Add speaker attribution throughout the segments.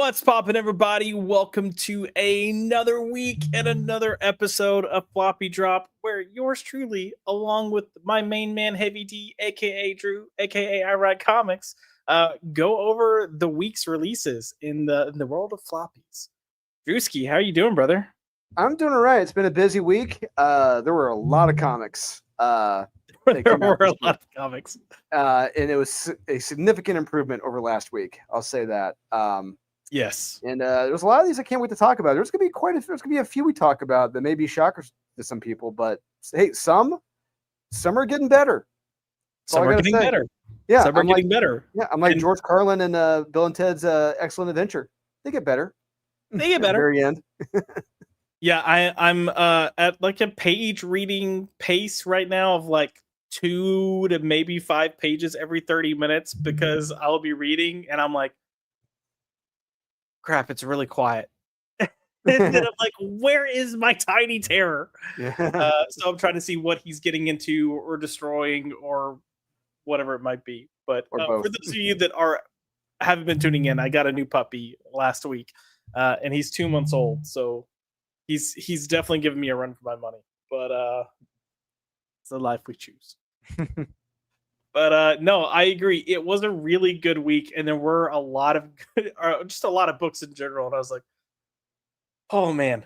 Speaker 1: What's poppin', everybody? Welcome to another week and another episode of Floppy Drop, where yours truly, along with my main man Heavy D, aka Drew, aka I Write Comics, go over the week's releases in the world of floppies. Drewski, how are you doing, brother?
Speaker 2: I'm doing all right. It's been a busy week. There were a lot of comics. That
Speaker 1: There
Speaker 2: came out
Speaker 1: were a
Speaker 2: this week.
Speaker 1: lot of comics.
Speaker 2: And it was a significant improvement over last week. I'll say that.
Speaker 1: Yes.
Speaker 2: And there's a lot of these I can't wait to talk about. There's gonna be a few we talk about that may be shockers to some people, but hey, some are getting better.
Speaker 1: Some are getting better.
Speaker 2: Yeah,
Speaker 1: some are getting better.
Speaker 2: Yeah, I'm like George Carlin and Bill and Ted's Excellent Adventure. They get better.
Speaker 1: They get
Speaker 2: At the
Speaker 1: better.
Speaker 2: very end.
Speaker 1: Yeah, I'm at like a page reading pace right now of like 2 to maybe 5 pages every 30 minutes because I'll be reading and I'm like, crap, it's really quiet. And then I'm like, where is my tiny terror?
Speaker 2: Yeah.
Speaker 1: So I'm trying to see what he's getting into or destroying or whatever it might be. But
Speaker 2: Or
Speaker 1: for
Speaker 2: both.
Speaker 1: those of you that haven't been tuning in, I got a new puppy last week, and he's 2 months old. So he's definitely giving me a run for my money, but it's the life we choose. But no, I agree. It was a really good week, and there were a lot of just a lot of books in general. And I was like, oh man.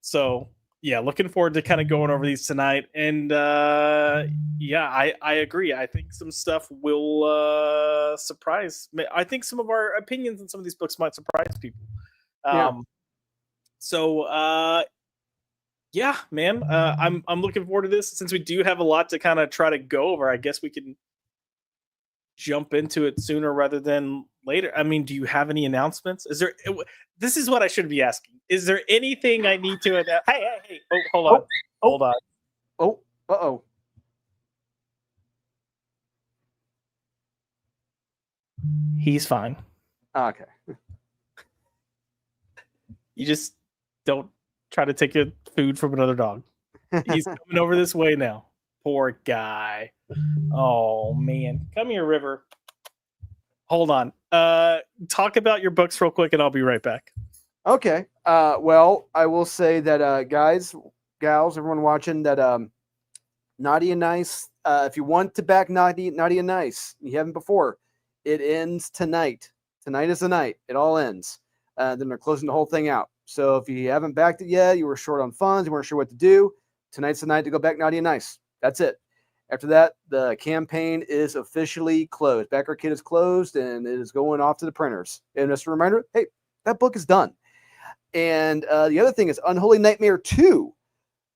Speaker 1: So yeah, looking forward to kind of going over these tonight. And yeah, I agree. I think some stuff will surprise. I think some of our opinions on some of these books might surprise people.
Speaker 2: Yeah.
Speaker 1: So yeah, man, I'm looking forward to this. Since we do have a lot to kind of try to go over, I guess we can jump into it sooner rather than later. I mean, do you have any announcements? This is what I should be asking. Is there anything I need to announce? Hey! Oh, hold on.
Speaker 2: Oh, uh-oh.
Speaker 1: He's fine.
Speaker 2: Okay.
Speaker 1: You just don't try to take food from another dog. He's coming over this way now. Poor guy. Oh man. Come here, River. Hold on. Talk about your books real quick and I'll be right back.
Speaker 2: Okay. Well, I will say that guys, gals, everyone watching, that Naughty and Nice, if you want to back Naughty and Nice, you haven't before, it ends tonight. Tonight is the night. It all ends. Then they're closing the whole thing out. So if you haven't backed it yet, you were short on funds, you weren't sure what to do, tonight's the night to go back Naughty and Nice. That's it. After that, the campaign is officially closed. Backer Kid is closed, and it is going off to the printers. And just a reminder, hey, that book is done. And the other thing is Unholy Nightmare 2.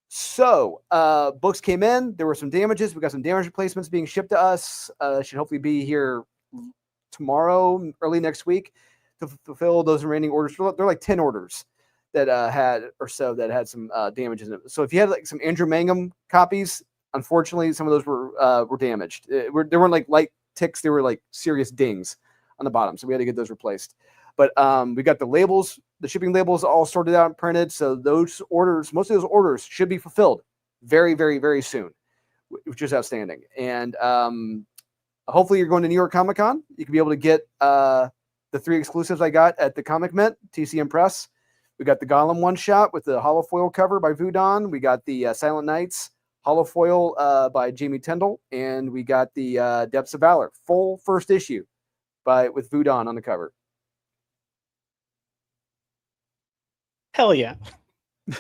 Speaker 2: So books came in. There were some damages. We got some damage replacements being shipped to us. Should hopefully be here tomorrow, early next week, to fulfill those remaining orders. They're like 10 orders that had some damages in it. So if you had like some Andrew Mangum copies, unfortunately, some of those were damaged. They weren't like light ticks; they were like serious dings on the bottom. So we had to get those replaced. But we got the labels, the shipping labels, all sorted out and printed. So those orders, most of those orders, should be fulfilled very, very, very soon, which is outstanding. And hopefully, you're going to New York Comic Con. You can be able to get the 3 exclusives I got at the Comic Mint, TCM Press. We got the Gollum one shot with the holofoil cover by Voodon. We got the Silent Knights holofoil by Jamie Tyndall, and we got the Depths of Valor full first issue with Voodon on the cover.
Speaker 1: Hell yeah.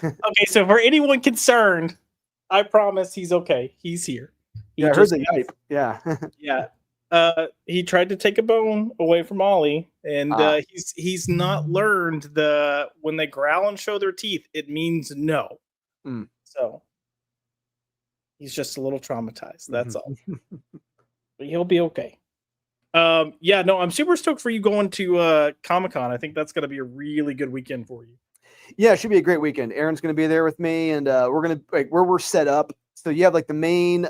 Speaker 1: Okay, so for anyone concerned, I promise he's okay. He's here.
Speaker 2: I heard the hype. Yeah.
Speaker 1: Yeah. He tried to take a bone away from Ollie, and he's not learned when they growl and show their teeth, it means no. So he's just a little traumatized. That's all. But he'll be okay. Yeah, no, I'm super stoked for you going to Comic-Con. I think that's going to be a really good weekend for you.
Speaker 2: Yeah, it should be a great weekend. Aaron's going to be there with me, and we're going to where we're set up. So you have like the main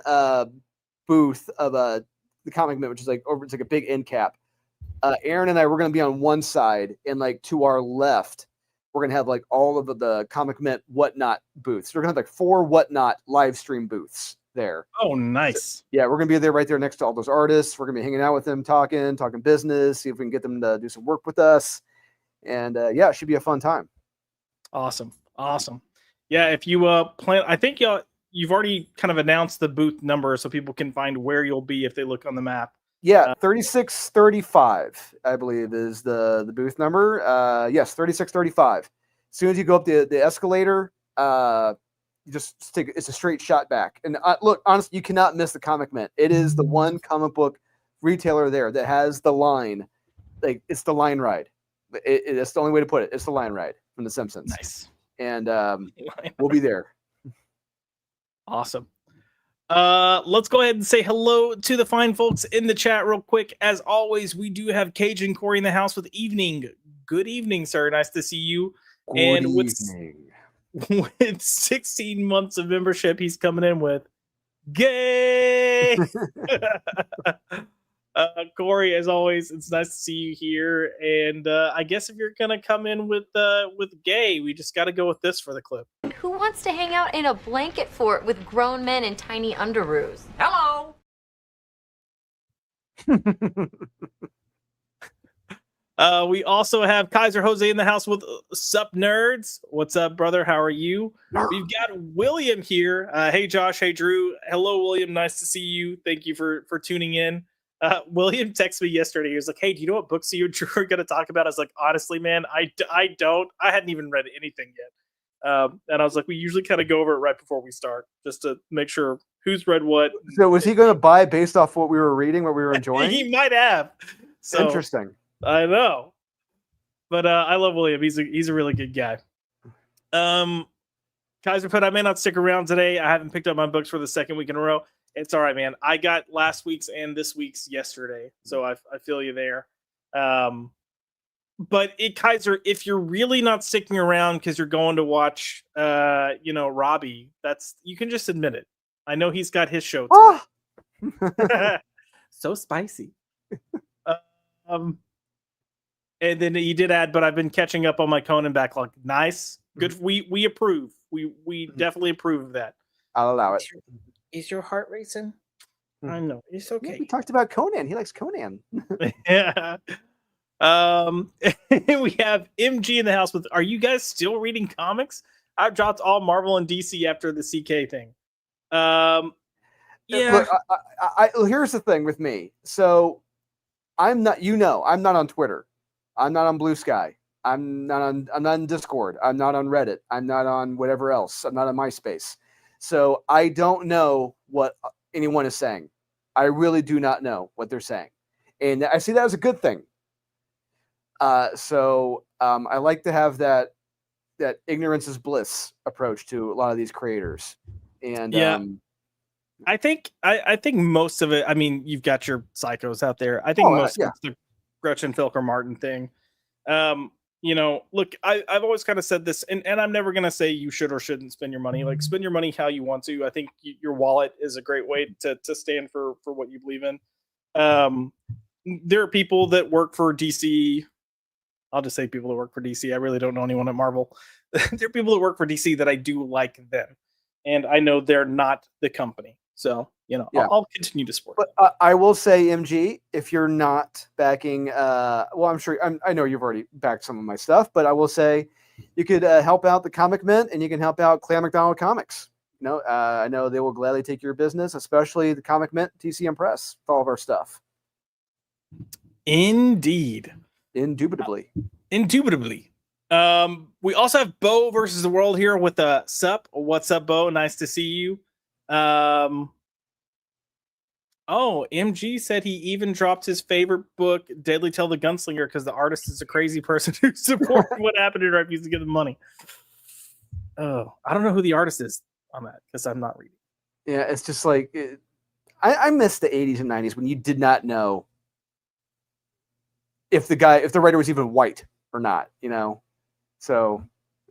Speaker 2: booth of the Comic Mint, which is like it's like a big end cap. Aaron and I, we're going to be on one side, and like to our left, we're going to have like all of the Comic Mint Whatnot booths. We're going to have like 4 Whatnot live stream booths there.
Speaker 1: Oh, nice.
Speaker 2: So, yeah, we're going to be there right there next to all those artists. We're going to be hanging out with them, talking business, see if we can get them to do some work with us. And yeah, it should be a fun time.
Speaker 1: Awesome. Yeah, if you plan, I think you've already kind of announced the booth number so people can find where you'll be if they look on the map.
Speaker 2: Yeah, 3635, I believe, is the booth number. Yes, 3635. As soon as you go up the escalator, you just take it's a straight shot back. And look, honestly, you cannot miss the Comic Mint. It is the one comic book retailer there that has the line, like it's the line ride. It's the only way to put it. It's the line ride from The Simpsons.
Speaker 1: Nice.
Speaker 2: And we'll be there.
Speaker 1: Awesome. Let's go ahead and say hello to the fine folks in the chat real quick. As always, we do have Cage and Corey in the house with evening. Good evening, sir. Nice to see you.
Speaker 2: Good
Speaker 1: and
Speaker 2: evening.
Speaker 1: With 16 months of membership, he's coming in with gay. Corey, as always, it's nice to see you here. And I guess if you're gonna come in with gay, we just got to go with this for the clip.
Speaker 3: Who wants to hang out in a blanket fort with grown men in tiny underoos? Hello.
Speaker 1: We also have Kaiser Jose in the house with Sup Nerds. What's up, brother? How are you? We've got William here. Hey, Josh. Hey, Drew. Hello, William. Nice to see you. Thank you for tuning in. William texted me yesterday. He was like, hey, do you know what books you and Drew are going to talk about? I was like, honestly, man, I don't. I hadn't even read anything yet. And I was like, we usually kind of go over it right before we start just to make sure who's read what.
Speaker 2: So was he going to buy based off what we were reading, what we were enjoying?
Speaker 1: He might have. So,
Speaker 2: interesting.
Speaker 1: I know. But I love William. He's a really good guy. Kaiser put, I may not stick around today. I haven't picked up my books for the second week in a row. It's all right, man. I got last week's and this week's yesterday, so I feel you there. But Kaiser, if you're really not sticking around because you're going to watch, Robbie, you can just admit it. I know he's got his show tonight. So spicy. And then he did add, but I've been catching up on my Conan backlog. Nice, good. We approve. We definitely approve of that.
Speaker 2: I'll allow it.
Speaker 1: Is your heart racing? I know it's okay.
Speaker 2: Yeah, we talked about Conan. He likes Conan.
Speaker 1: Yeah. We have MG in the house with. Are you guys still reading comics? I've dropped all Marvel and DC after the CK thing. Yeah.
Speaker 2: Look, here's the thing with me. So I'm not. I'm not on Twitter. I'm not on Blue Sky. I'm not on Discord. I'm not on Reddit. I'm not on whatever else. I'm not on MySpace. So I don't know what anyone is saying. I really do not know what they're saying. And I see that as a good thing. So I like to have that ignorance is bliss approach to a lot of these creators. And
Speaker 1: yeah. I think most of it, I mean, you've got your psychos out there. I think most of it's the Gretchen Filker Martin thing. Look, I've always kind of said this, and I'm never going to say you should or shouldn't spend your money. Like, spend your money how you want to. I think your wallet is a great way to stand for what you believe in. There are people that work for DC. I'll just say people that work for DC. I really don't know anyone at Marvel. There are people that work for DC that I do like them. And I know they're not the company. So, I'll continue to support
Speaker 2: them. I will say, MG, if you're not backing, I'm sure, I know you've already backed some of my stuff, but I will say you could help out the Comic Mint and you can help out Claire McDonald Comics. I know they will gladly take your business, especially the Comic Mint, TCM Press, with all of our stuff.
Speaker 1: Indeed.
Speaker 2: Indubitably.
Speaker 1: We also have Bo versus the World here with Sup. What's up, Bo? Nice to see you. MG said he even dropped his favorite book, Deadly Tale the Gunslinger, because the artist is a crazy person who supported what happened and refused to give him money. Oh, I don't know who the artist is on that because I'm not reading.
Speaker 2: Yeah, it's just like I miss the 80s and 90s when you did not know if the writer was even white or not, So,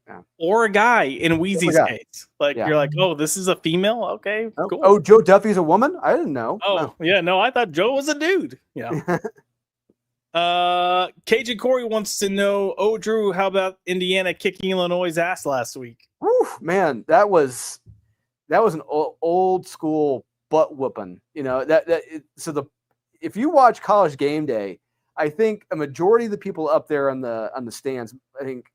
Speaker 2: yeah.
Speaker 1: Or a guy in Wheezy's case. You're like, oh, this is a female? Okay, cool.
Speaker 2: Oh, Joe Duffy's a woman? I didn't know.
Speaker 1: Oh, no. I thought Joe was a dude. Yeah. Cajun Corey wants to know, Drew, how about Indiana kicking Illinois' ass last week?
Speaker 2: Whew, man, that was an old school butt whooping. If you watch College Game Day, I think a majority of the people up there on the stands, I think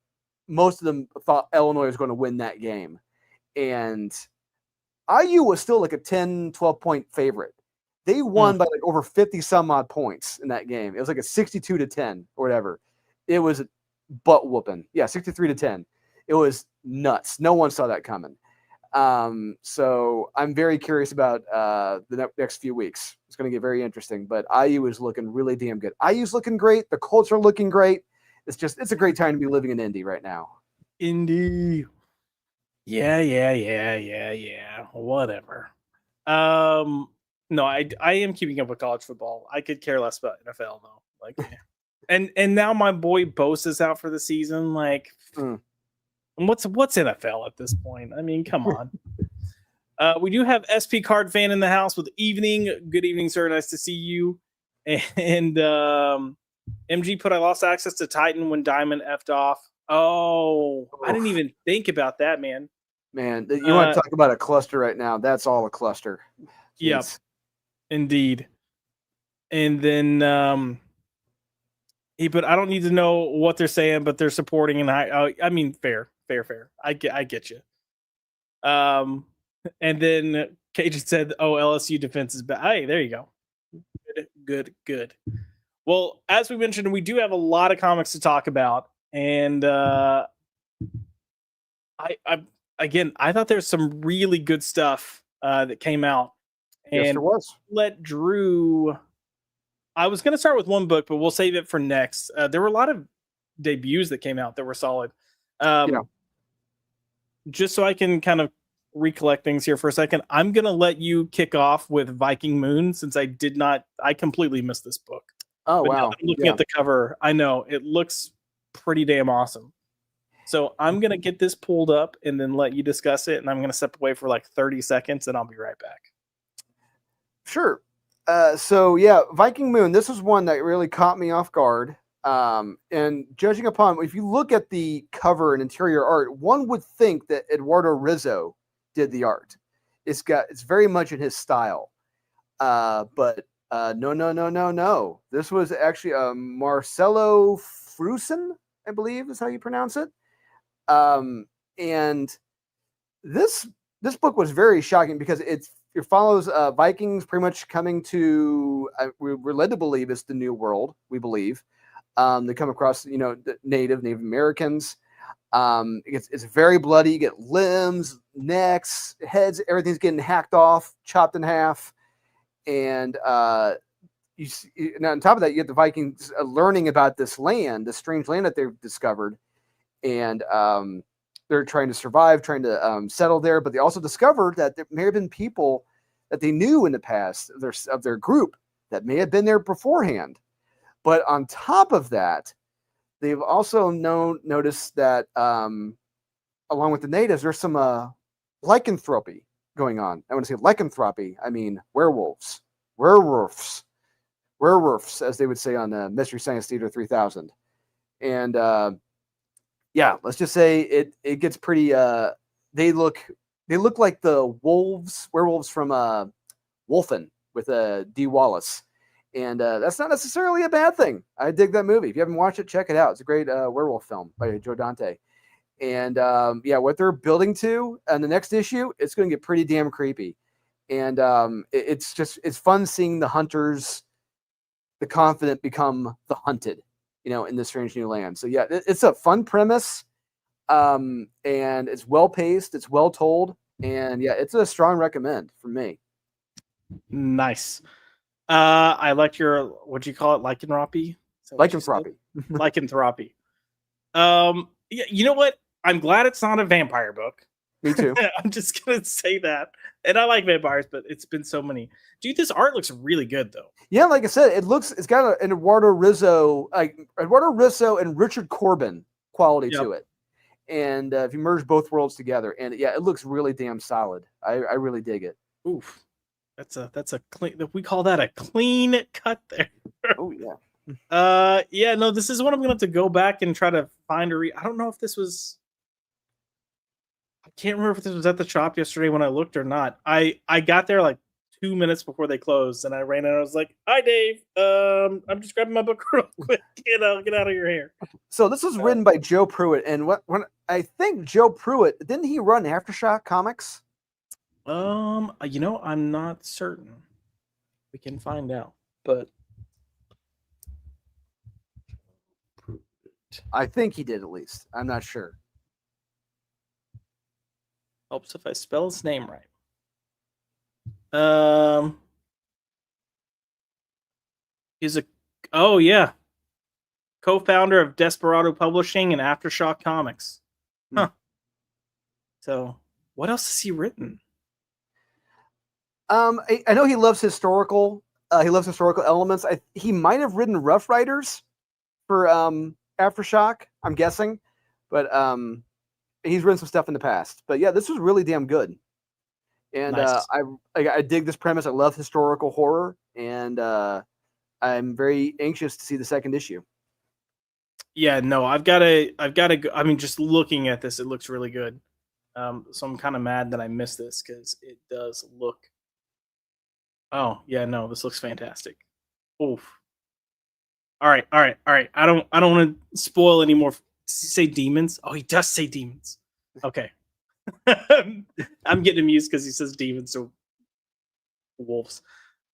Speaker 2: most of them thought Illinois was going to win that game. And IU was still like a 10, 12 point favorite. They won by like over 50 some odd points in that game. It was like a 62-10 or whatever. It was butt whooping. Yeah, 63-10. It was nuts. No one saw that coming. So I'm very curious about the next few weeks. It's going to get very interesting, but IU is looking really damn good. IU's looking great. The Colts are looking great. It's a great time to be living in Indy right now.
Speaker 1: Indy. Yeah. Whatever. No, I am keeping up with college football. I could care less about NFL though. Like, and now my boy Bosa is out for the season. Like, what's NFL at this point? I mean, come on. We do have SP Card Fan in the house with evening. Good evening, sir. Nice to see you. And MG put I lost access to Titan when Diamond effed off. Oh, I didn't even think about that, man.
Speaker 2: Man, you want to talk about a cluster right now? That's all a cluster. Jeez.
Speaker 1: Yep, indeed. And then he put, I don't need to know what they're saying, but they're supporting, and I mean, fair. I get you. And then Cajun said, "Oh, LSU defense is bad." Hey, there you go. Good. Well, as we mentioned, we do have a lot of comics to talk about, and I thought there's some really good stuff that came out. And
Speaker 2: yes, there was.
Speaker 1: Let Drew. I was going to start with one book, but we'll save it for next. There were a lot of debuts that came out that were solid. Just so I can kind of recollect things here for a second, I'm going to let you kick off with Viking Moon, since I completely missed this book.
Speaker 2: Oh,
Speaker 1: but
Speaker 2: wow.
Speaker 1: I'm looking at the cover. I know it looks pretty damn awesome. So I'm going to get this pulled up and then let you discuss it. And I'm going to step away for like 30 seconds and I'll be right back.
Speaker 2: Sure. So yeah, Viking Moon, this was one that really caught me off guard. And judging upon, if you look at the cover and interior art, one would think that Eduardo Rizzo did the art. It's very much in his style. But no. This was actually Marcelo Frusen, I believe is how you pronounce it. And this book was very shocking because it follows Vikings pretty much coming to, we're led to believe it's the New World, we believe. They come across, the Native Americans. It's very bloody. You get limbs, necks, heads, everything's getting hacked off, chopped in half. And you see, now on top of that, you get the Vikings learning about this land, this strange land that they've discovered. And they're trying to survive, trying to settle there. But they also discovered that there may have been people that they knew in the past of their group that may have been there beforehand. But on top of that, they've also noticed that along with the natives, there's some lycanthropy going on. I want to say lycanthropy. I mean werewolves, as they would say on Mystery Science Theater 3000. And yeah, let's just say it gets pretty. They look like the werewolves from Wolfen with D. Wallace. And that's not necessarily a bad thing. I dig that movie. If you haven't watched it, check it out. It's a great werewolf film by Joe Dante. And yeah, what they're building to in the next issue, it's going to get pretty damn creepy. And it's fun seeing the hunters, the confident become the hunted, in this strange new land. So yeah, it's a fun premise. And it's well paced, it's well told, and yeah, it's a strong recommend from me.
Speaker 1: Nice. I like your, what do you call it? Lycanthropy? Lycanthropy. Yeah, you know what? I'm glad it's not a vampire book.
Speaker 2: Me too.
Speaker 1: I'm just going to say that. And I like vampires, but it's been so many. Dude, this art looks really good though.
Speaker 2: Yeah, like I said, it's got an Eduardo Rizzo and Richard Corbin quality to it. And if you merge both worlds together, and yeah, it looks really damn solid. I really dig it.
Speaker 1: Oof. That's a clean, we call that a clean cut there.
Speaker 2: Oh yeah.
Speaker 1: Yeah, no, this is what I'm gonna have to go back and try to find a I don't know if this was, I can't remember if this was at the shop yesterday when I looked or not. I got there like 2 minutes before they closed, and I ran in. I was like, "Hi, Dave. I'm just grabbing my book real quick. Get out of your hair."
Speaker 2: So this was written by Joe Pruitt, and when I think Joe Pruitt didn't he run Aftershock Comics?
Speaker 1: I'm not certain. We can find out, but
Speaker 2: I think he did at least. I'm not sure.
Speaker 1: helps if I spell his name right. He's co-founder of Desperado Publishing and Aftershock Comics. Huh. So, what else has he written?
Speaker 2: I know he loves historical. He loves historical elements. He might have written Rough Riders for Aftershock. I'm guessing, but he's written some stuff in the past. But yeah, this was really damn good. And
Speaker 1: Nice.
Speaker 2: I dig this premise. I love historical horror, and I'm very anxious to see the second issue.
Speaker 1: Yeah, no, I've got to go. I mean, just looking at this, it looks really good. So I'm kind of mad that I missed this because it does look. Oh yeah, no, this looks fantastic. Oof. All right. I don't want to spoil any more. Does he say demons? Oh, he does say demons. Okay. I'm getting amused because he says demons, so wolves.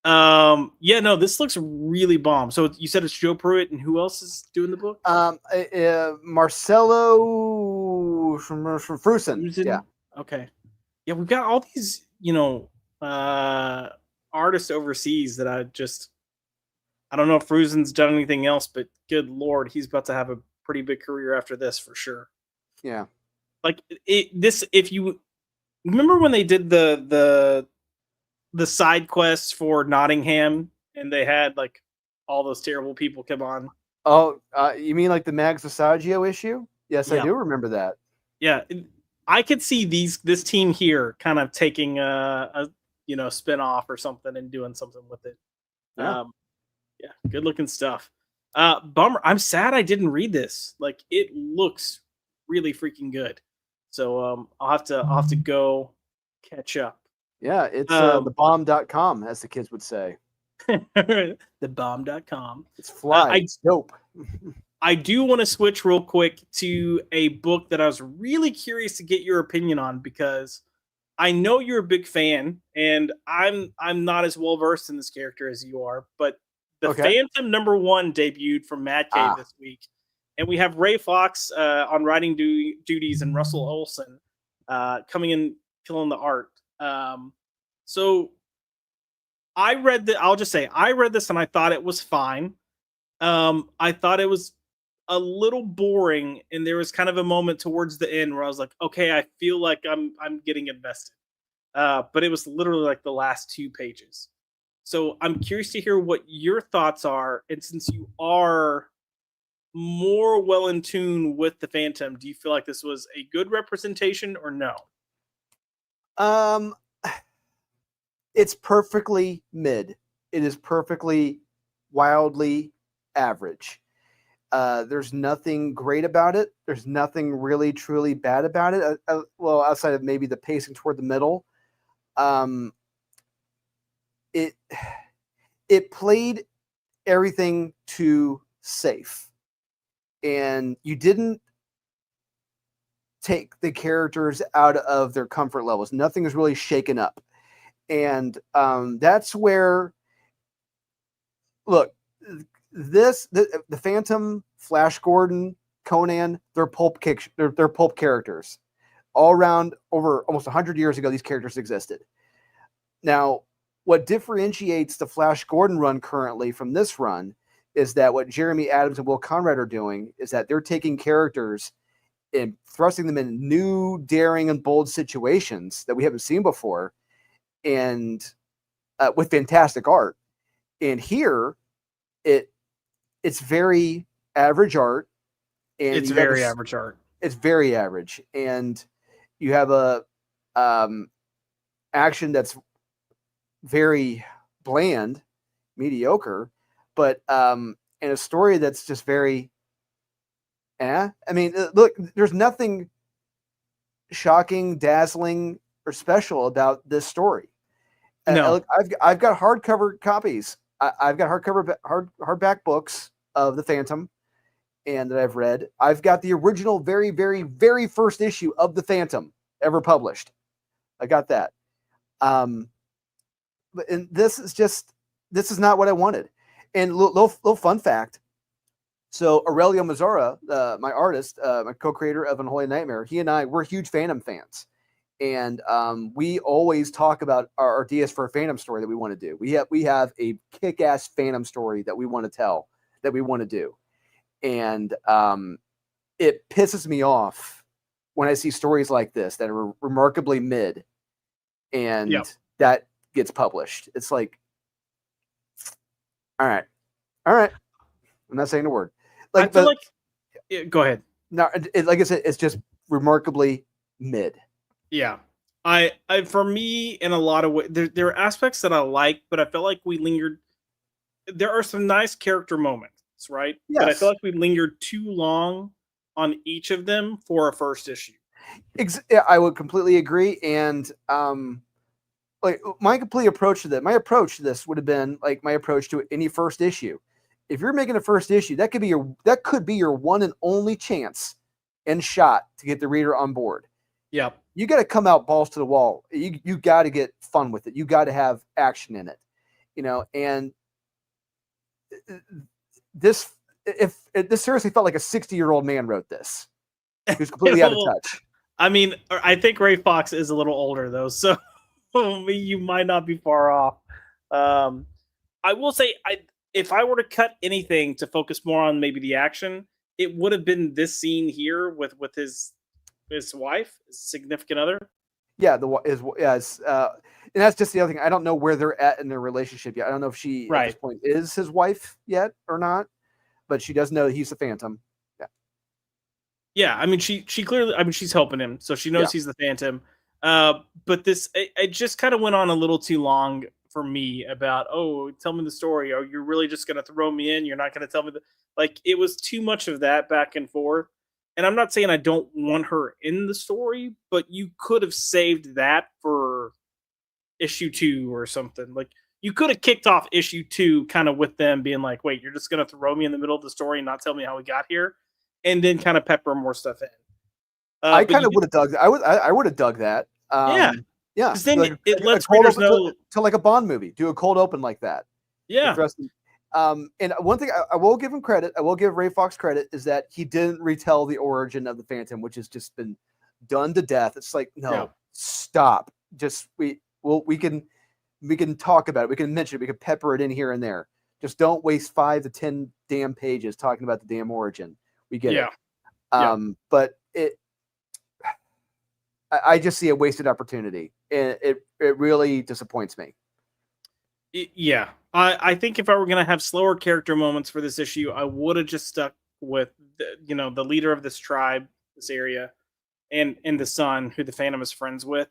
Speaker 1: Yeah, no, this looks really bomb. So you said it's Joe Pruitt, and who else is doing the book?
Speaker 2: Marcelo from Frusen. Yeah.
Speaker 1: Okay. Yeah, we've got all these, artists overseas that I don't know if Frusen's done anything else, but good lord, he's about to have a pretty big career after this for sure.
Speaker 2: Yeah.
Speaker 1: Like if you remember when they did the side quests for Nottingham and they had like all those terrible people come on.
Speaker 2: Oh, you mean like the Mags Asagio issue? Yes,
Speaker 1: Yeah.
Speaker 2: I do remember that.
Speaker 1: Yeah, I could see this team here kind of taking a spin off or something and doing something with it.
Speaker 2: Yeah.
Speaker 1: Yeah, good looking stuff. Bummer. I'm sad I didn't read this. Like it looks really freaking good. So I'll have to go catch up.
Speaker 2: Yeah, it's thebomb.com, as the kids would say.
Speaker 1: Thebomb.com.
Speaker 2: It's fly. It's dope.
Speaker 1: I do want to switch real quick to a book that I was really curious to get your opinion on because I know you're a big fan, and I'm not as well versed in this character as you are. But the Phantom #1 debuted from Mad Cave this week, and we have Ray Fox on writing duties and Russell Olson coming in killing the art. So I read that. I'll just say I read this and I thought it was fine. I thought it was a little boring, and there was kind of a moment towards the end where I was like, okay, I feel like I'm getting invested. But it was literally like the last 2 pages. So I'm curious to hear what your thoughts are. And since you are more well in tune with the Phantom, do you feel like this was a good representation or no?
Speaker 2: It's perfectly mid. It is perfectly wildly average. There's nothing great about it. There's nothing really truly bad about it. Well, outside of maybe the pacing toward the middle. It played everything too safe, and you didn't take the characters out of their comfort levels. Nothing is really shaken up, and that's where. Look, the Phantom, Flash Gordon, Conan, they're pulp characters. All around, over almost 100 years ago, these characters existed. Now, what differentiates the Flash Gordon run currently from this run is that what Jeremy Adams and Will Conrad are doing is that they're taking characters and thrusting them in new, daring, and bold situations that we haven't seen before, and with fantastic art. And here, it's very average art. And
Speaker 1: it's very average art.
Speaker 2: It's very average, and you have a action that's very bland, mediocre, but and a story that's just very. I mean, look, there's nothing shocking, dazzling, or special about this story.
Speaker 1: No.
Speaker 2: Look, I've got hardcover copies. I've got hardback books of the Phantom, and that I've read. I've got the original, very, very, very first issue of the Phantom ever published. I got that. And this is not what I wanted. And little fun fact. So Aurelio Mazzara, my artist, my co-creator of Unholy Nightmare, he and I, we're huge Phantom fans. And we always talk about our ideas for a Phantom story that we want to do. We have a kick-ass Phantom story that we want to tell, that we want to do. And it pisses me off when I see stories like this that are remarkably mid and that gets published. It's like, all right. I'm not saying a word.
Speaker 1: I feel go ahead.
Speaker 2: No, like I said, it's just remarkably mid.
Speaker 1: Yeah. I for me, in a lot of ways, there are aspects that I like, but I feel like we lingered. There are some nice character moments, right?
Speaker 2: Yes.
Speaker 1: But I feel like we lingered too long on each of them for a first issue.
Speaker 2: I would completely agree. And like my complete approach to that, my approach to this would have been like my approach to any first issue. If you're making a first issue, that could be your one and only chance and shot to get the reader on board.
Speaker 1: Yeah.
Speaker 2: You got to come out balls to the wall. You got to get fun with it. You got to have action in it, and this seriously felt like a 60-year-old man wrote this. He was completely out of touch.
Speaker 1: I mean, I think Ray Fox is a little older though, so you might not be far off. I will say, if I were to cut anything to focus more on maybe the action, it would have been this scene here with his wife, his significant other.
Speaker 2: Yeah, and that's just the other thing. I don't know where they're at in their relationship yet. I don't know if she at this point is his wife yet or not, but she does know that he's the Phantom. Yeah.
Speaker 1: Yeah, I mean, she clearly, I mean, she's helping him, so she knows he's the Phantom. But this, it just kind of went on a little too long for me about, tell me the story. Are you really just going to throw me in? You're not going to tell me it was too much of that back and forth. And I'm not saying I don't want her in the story, but you could have saved that for issue 2 or something. Like, you could have kicked off issue 2 kind of with them being like, wait, you're just going to throw me in the middle of the story and not tell me how we got here, and then kind of pepper more stuff in.
Speaker 2: I kind of would have dug that. I would have dug that.
Speaker 1: Yeah.
Speaker 2: Because
Speaker 1: then it lets readers know
Speaker 2: to like a Bond movie. Do a cold open like that.
Speaker 1: Yeah.
Speaker 2: And one thing I will give him credit, I will give Ray Fox credit, is that he didn't retell the origin of the Phantom, which has just been done to death. It's like, stop. Just we can talk about it. We can mention it. We can pepper it in here and there. Just don't waste 5 to 10 damn pages talking about the damn origin. We get it. But I just see a wasted opportunity, and it really disappoints me.
Speaker 1: Yeah. I think if I were going to have slower character moments for this issue, I would have just stuck with the leader of this tribe, this area, and the son, who the Phantom is friends with,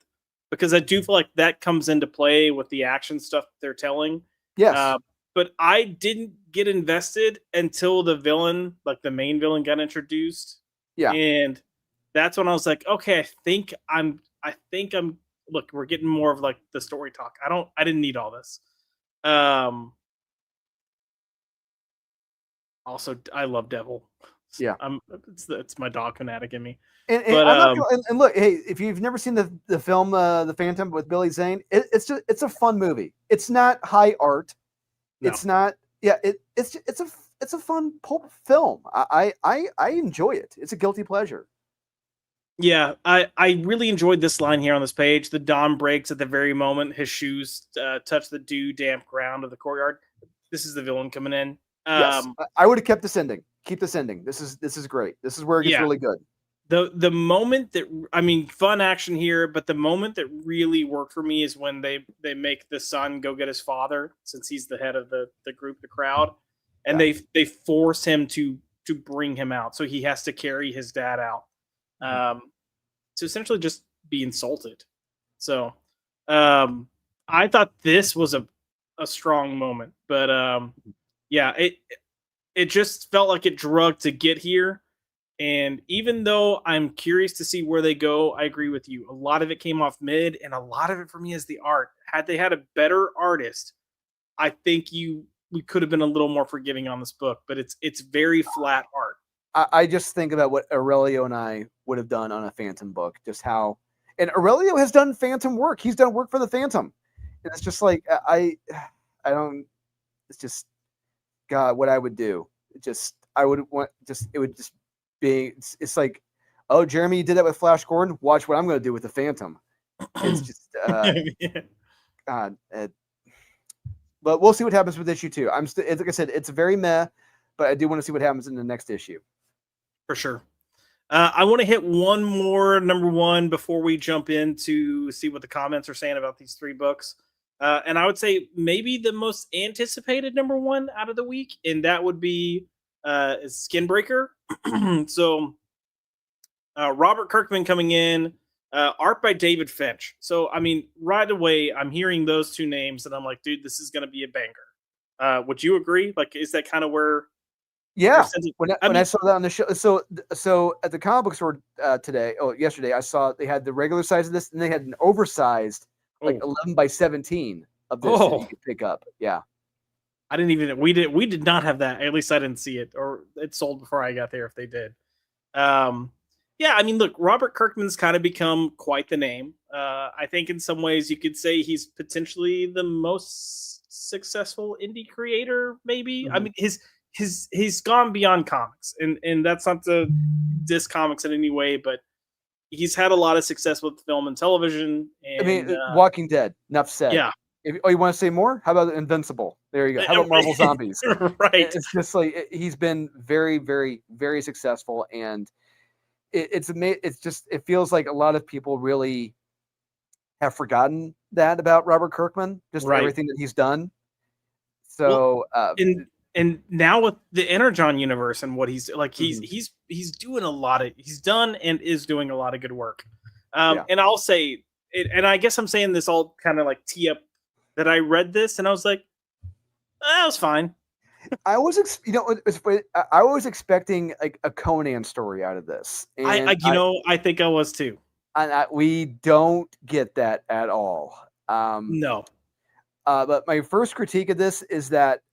Speaker 1: because I do feel like that comes into play with the action stuff they're telling.
Speaker 2: Yes.
Speaker 1: But I didn't get invested until the villain, like the main villain, got introduced.
Speaker 2: Yeah.
Speaker 1: And that's when I was like, okay, I think I'm look, we're getting more of like the story talk. I didn't need all this. Also, I love Devil.
Speaker 2: Yeah,
Speaker 1: it's my dog fanatic in me.
Speaker 2: And look, hey, if you've never seen the film The Phantom with Billy Zane, it's a fun movie. It's not high art. No. It's not. Yeah, it's a fun pulp film. I enjoy it. It's a guilty pleasure.
Speaker 1: Yeah, I really enjoyed this line here on this page. The dawn breaks at the very moment his shoes touch the dew damp ground of the courtyard. This is the villain coming in.
Speaker 2: Yes, I would have kept this ending. Keep this ending. This is great. This is where it gets really good.
Speaker 1: The moment that, I mean, fun action here, but the moment that really worked for me is when they make the son go get his father, since he's the head of the group, the crowd, and they force him to bring him out, so he has to carry his dad out. To essentially just be insulted. So I thought this was a strong moment, but it just felt like it drug to get here. And even though I'm curious to see where they go, I agree with you. A lot of it came off mid, and a lot of it for me is the art. had they had a better artist, I think we could have been a little more forgiving on this book. But it's very flat art.
Speaker 2: I just think about what Aurelio and I would have done on a Phantom book, just how, and Aurelio has done Phantom work. He's done work for the Phantom. And it's just like, I don't, it's just, God, what I would do. I would want, it would just be, it's like, oh, Jeremy, you did that with Flash Gordon. Watch what I'm going to do with the Phantom. It's just, God. But we'll see what happens with issue 2. Like I said, it's very meh, but I do want to see what happens in the next issue.
Speaker 1: For sure. I want to hit one more number 1 before we jump in to see what the comments are saying about these 3 books. And I would say maybe the most anticipated number 1 out of the week, and that would be Skinbreaker. So Robert Kirkman coming in, art by David Finch. So, I mean, right away, I'm hearing those 2 names, and I'm like, dude, this is going to be a banger. Would you agree? Like, is that kind of where...
Speaker 2: Yeah, when I saw that on the show, so at the comic book store yesterday, I saw they had the regular size of this, and they had an oversized, like 11 by 17 of this that you could pick up. Yeah,
Speaker 1: I didn't even we did not have that. At least I didn't see it, or it sold before I got there if they did. Yeah, I mean, look, Robert Kirkman's kind of become quite the name. I think in some ways you could say he's potentially the most successful indie creator. Maybe I mean he's gone beyond comics, and that's not to diss comics in any way, but he's had a lot of success with film and television. And,
Speaker 2: I mean, Walking Dead. Enough said.
Speaker 1: Yeah.
Speaker 2: You want to say more? How about Invincible? There you go. How about Marvel Zombies?
Speaker 1: Right.
Speaker 2: It's just like he's been very, very, very successful, and it feels like a lot of people really have forgotten that about Robert Kirkman, just everything that he's done. So,
Speaker 1: and now with the Energon universe and what he's like, he's doing a lot of, he's done and is doing a lot of good work. And I'll say it, and I guess I'm saying this all kind of like tee up that I read this and I was like, that was fine.
Speaker 2: I was, I was expecting like a Conan story out of this. And
Speaker 1: I think I was too.
Speaker 2: And we don't get that at all.
Speaker 1: No.
Speaker 2: But my first critique of this is that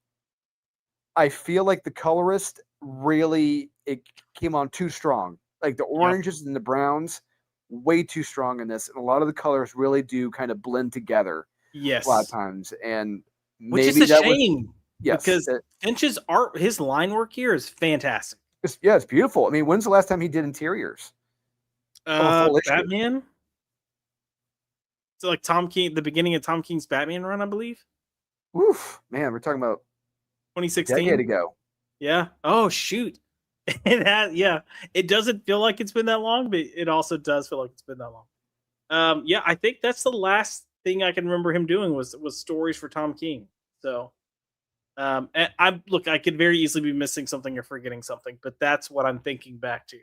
Speaker 2: I feel like the colorist it came on too strong. Like the oranges and the browns, way too strong in this. And a lot of the colors really do kind of blend together.
Speaker 1: Yes.
Speaker 2: A lot of times. And
Speaker 1: which is a shame. Because Finch's art, his line work here is fantastic.
Speaker 2: It's beautiful. I mean, when's the last time he did interiors?
Speaker 1: Batman? So like Tom King, the beginning of Tom King's Batman run, I believe.
Speaker 2: Oof, man, we're talking about
Speaker 1: 2016
Speaker 2: decade ago.
Speaker 1: Yeah. Oh shoot. It doesn't feel like it's been that long, but it also does feel like it's been that long. Yeah, I think that's the last thing I can remember him doing was stories for Tom King. So and I could very easily be missing something or forgetting something, but that's what I'm thinking back to.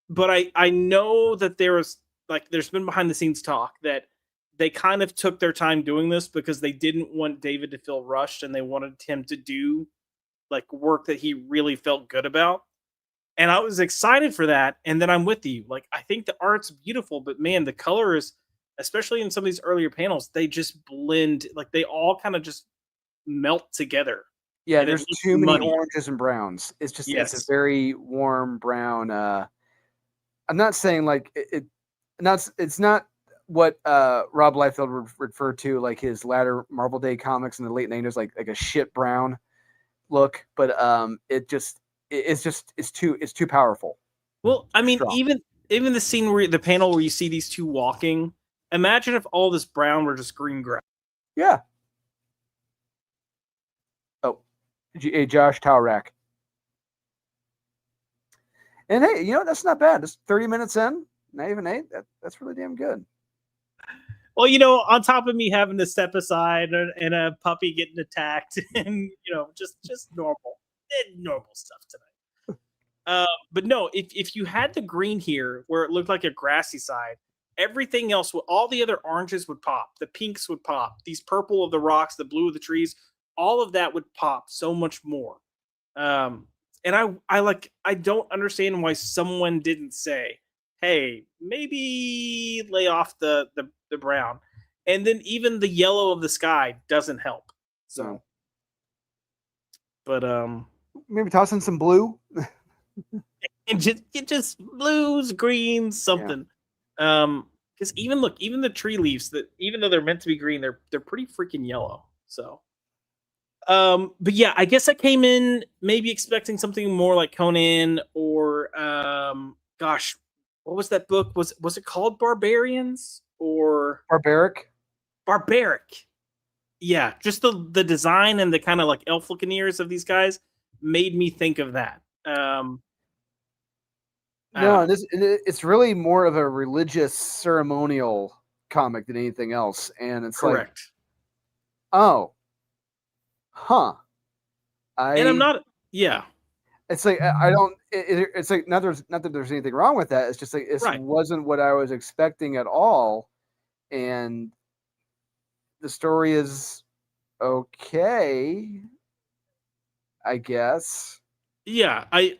Speaker 1: But I know that there's been behind the scenes talk that they kind of took their time doing this because they didn't want David to feel rushed and they wanted him to do like work that he really felt good about. And I was excited for that. And then I'm with you. Like, I think the art's beautiful, but man, the colors, especially in some of these earlier panels, they just blend, like they all kind of just melt together.
Speaker 2: Yeah, there's too many oranges and browns. It's just it's a very warm brown. I'm not saying like it's not what Rob Liefeld would refer to like his latter Marvel Day comics in the late 90s, like a shit brown look, but it's too powerful.
Speaker 1: Well, I mean, even the scene where the panel where you see these two walking, imagine if all this brown were just green grass.
Speaker 2: Yeah. Oh, Josh Towrack. And hey, that's not bad. It's 30 minutes in, not even 8. That's really damn good.
Speaker 1: Well, on top of me having to step aside and a puppy getting attacked, and just normal stuff tonight. But no, if you had the green here where it looked like a grassy side, everything else, all the other oranges would pop, the pinks would pop, these purple of the rocks, the blue of the trees, all of that would pop so much more. And I don't understand why someone didn't say, hey, maybe lay off the brown. And then even the yellow of the sky doesn't help. So, but
Speaker 2: maybe toss in some blue.
Speaker 1: and just blues, greens, something. Because even the tree leaves that even though they're meant to be green, they're pretty freaking yellow. So, but yeah, I guess I came in maybe expecting something more like Conan or gosh, what was that book? Was it called Barbarians or Barbaric? Yeah, just the design and the kind of like elf looking ears of these guys made me think of that.
Speaker 2: No, it's really more of a religious ceremonial comic than anything else, and it's
Speaker 1: correct.
Speaker 2: Like, oh, huh.
Speaker 1: And I'm not. Yeah.
Speaker 2: It's like I don't. It's like not that there's anything wrong with that. It's just like it wasn't what I was expecting at all, and the story is okay, I guess.
Speaker 1: Yeah, I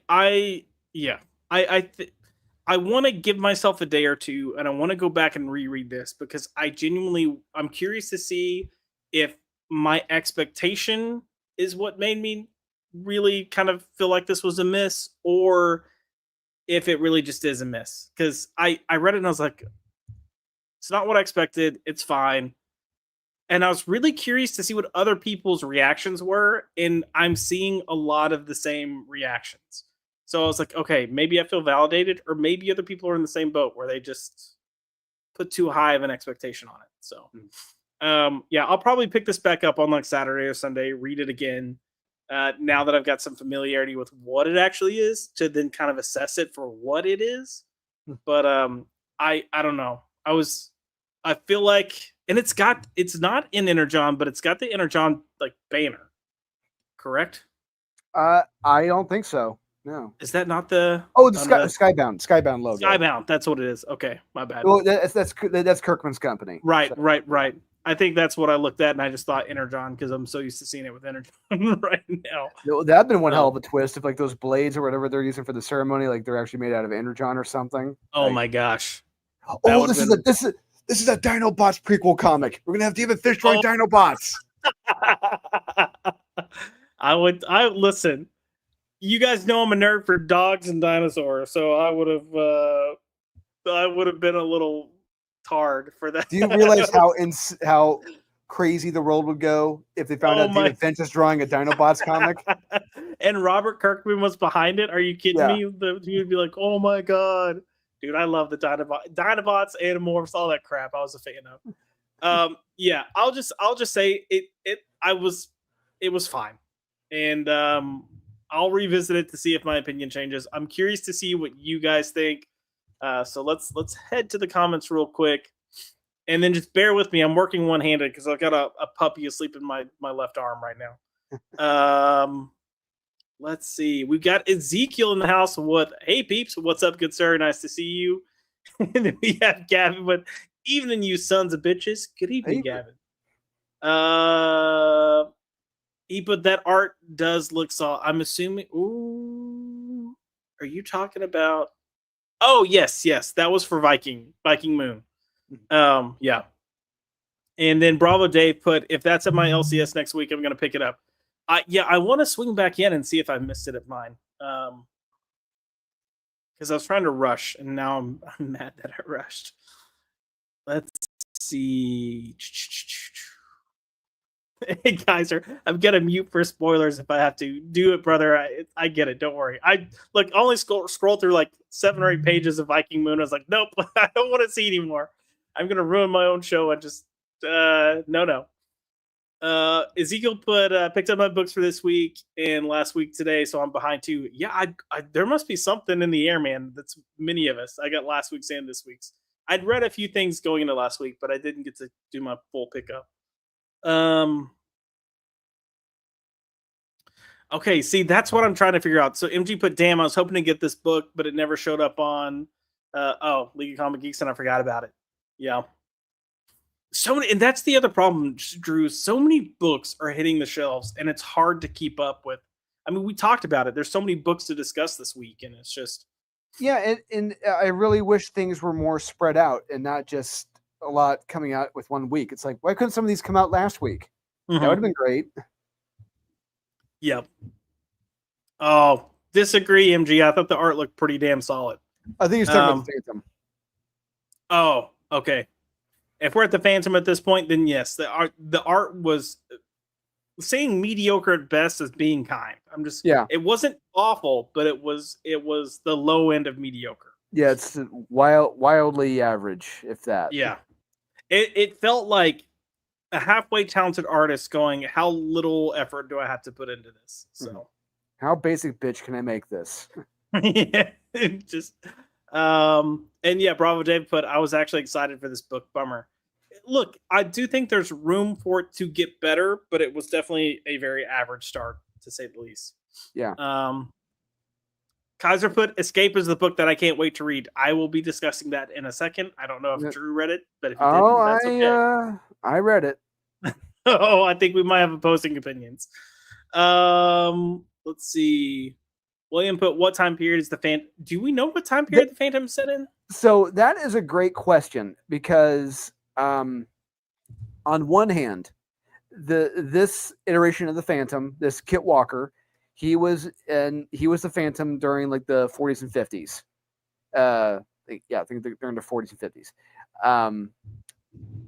Speaker 1: want to give myself a day or two, and I want to go back and reread this because I'm curious to see if my expectation is what made me really kind of feel like this was a miss, or if it really just is a miss. Because I read it and I was like, it's not what I expected. It's fine. And I was really curious to see what other people's reactions were, and I'm seeing a lot of the same reactions. So I was like, okay, maybe I feel validated, or maybe other people are in the same boat where they just put too high of an expectation on it. So, yeah, I'll probably pick this back up on like Saturday or Sunday, read it again. Now that I've got some familiarity with what it actually is, to then kind of assess it for what it is. But I don't know. I feel like, and it's not in Energon, but it's got the Energon like banner, correct?
Speaker 2: I don't think so. No.
Speaker 1: Is that not the?
Speaker 2: Oh, the Skybound logo.
Speaker 1: Skybound. That's what it is. Okay, my bad.
Speaker 2: Well, that's Kirkman's company.
Speaker 1: Right, so. Right. I think that's what I looked at, and I just thought Energon because I'm so used to seeing it with Energon right now.
Speaker 2: That'd been one hell of a twist if like those blades or whatever they're using for the ceremony, like they're actually made out of Energon or something.
Speaker 1: Oh
Speaker 2: like,
Speaker 1: my gosh!
Speaker 2: Oh, this is a Dinobots prequel comic. We're gonna have David Fish drawing Dinobots.
Speaker 1: I listen. You guys know I'm a nerd for dogs and dinosaurs, so I would have been a little tarred for that.
Speaker 2: Do you realize how crazy the world would go if they found out David Finch is drawing a Dinobots comic?
Speaker 1: And Robert Kirkman was behind it? Are you kidding me? He would be like, "Oh my god, dude, I love the Dinobots, Animorphs, all that crap." I was a fan of. Yeah, I'll just say it was fine, and I'll revisit it to see if my opinion changes. I'm curious to see what you guys think. So let's head to the comments real quick, and then just bear with me. I'm working one-handed because I've got a puppy asleep in my left arm right now. Let's see. We've got Ezekiel in the house. Hey peeps, what's up, good sir? Nice to see you. And then we have Gavin. But evening, you sons of bitches. Good evening, Gavin. He put that art does look solid. I'm assuming. Ooh, are you talking about? Oh yes, that was for Viking Moon. Yeah. And then Bravo Dave put, if that's at my LCS next week, I'm gonna pick it up. I want to swing back in and see if I missed it at mine. Because I was trying to rush, and now I'm mad that I rushed. Let's see. Hey guys, I'm gonna mute for spoilers if I have to. Do it, brother. I get it. Don't worry. I only scroll through like 7 or 8 pages of Viking Moon. I was like, nope, I don't want to see anymore. I'm gonna ruin my own show and just no. Ezekiel picked up my books for this week and last week today, so I'm behind too. Yeah, there must be something in the air, man. That's many of us. I got last week's and this week's. I'd read a few things going into last week, but I didn't get to do my full pickup. Okay, see, that's what I'm trying to figure out. So MG put, damn, I was hoping to get this book, but it never showed up on League of Comic Geeks, and I forgot about it. Yeah. So many, and that's the other problem, Drew. So many books are hitting the shelves, and it's hard to keep up with. I mean, we talked about it. There's so many books to discuss this week, and it's just
Speaker 2: Yeah, and I really wish things were more spread out and not just a lot coming out with 1 week. It's like, why couldn't some of these come out last week? That would have been great.
Speaker 1: Yep. Oh, disagree, MG. I thought the art looked pretty damn solid.
Speaker 2: I think he's talking about the Phantom.
Speaker 1: Oh, okay. If we're at the Phantom at this point, then yes, the art was saying mediocre at best as being kind. It wasn't awful, but it was the low end of mediocre.
Speaker 2: Yeah, it's wildly average, if that.
Speaker 1: Yeah. It felt like a halfway talented artist going, how little effort do I have to put into this? So
Speaker 2: how basic bitch can I make this?
Speaker 1: Yeah, just and yeah, Bravo Dave put, I was actually excited for this book. Bummer. Look, I do think there's room for it to get better, but it was definitely a very average start, to say the least.
Speaker 2: Yeah.
Speaker 1: Kaiser put, Escape is the book that I can't wait to read. I will be discussing that in a second. I don't know if Drew read it, but if you didn't, that's okay.
Speaker 2: I read it.
Speaker 1: Oh, I think we might have opposing opinions. Let's see. William put, what time period is the Phantom? Do we know what time period the Phantom set in?
Speaker 2: So that is a great question because on one hand, this iteration of the Phantom, this Kit Walker, he was the Phantom during like the 40s and 50s. I think during the 40s and 50s.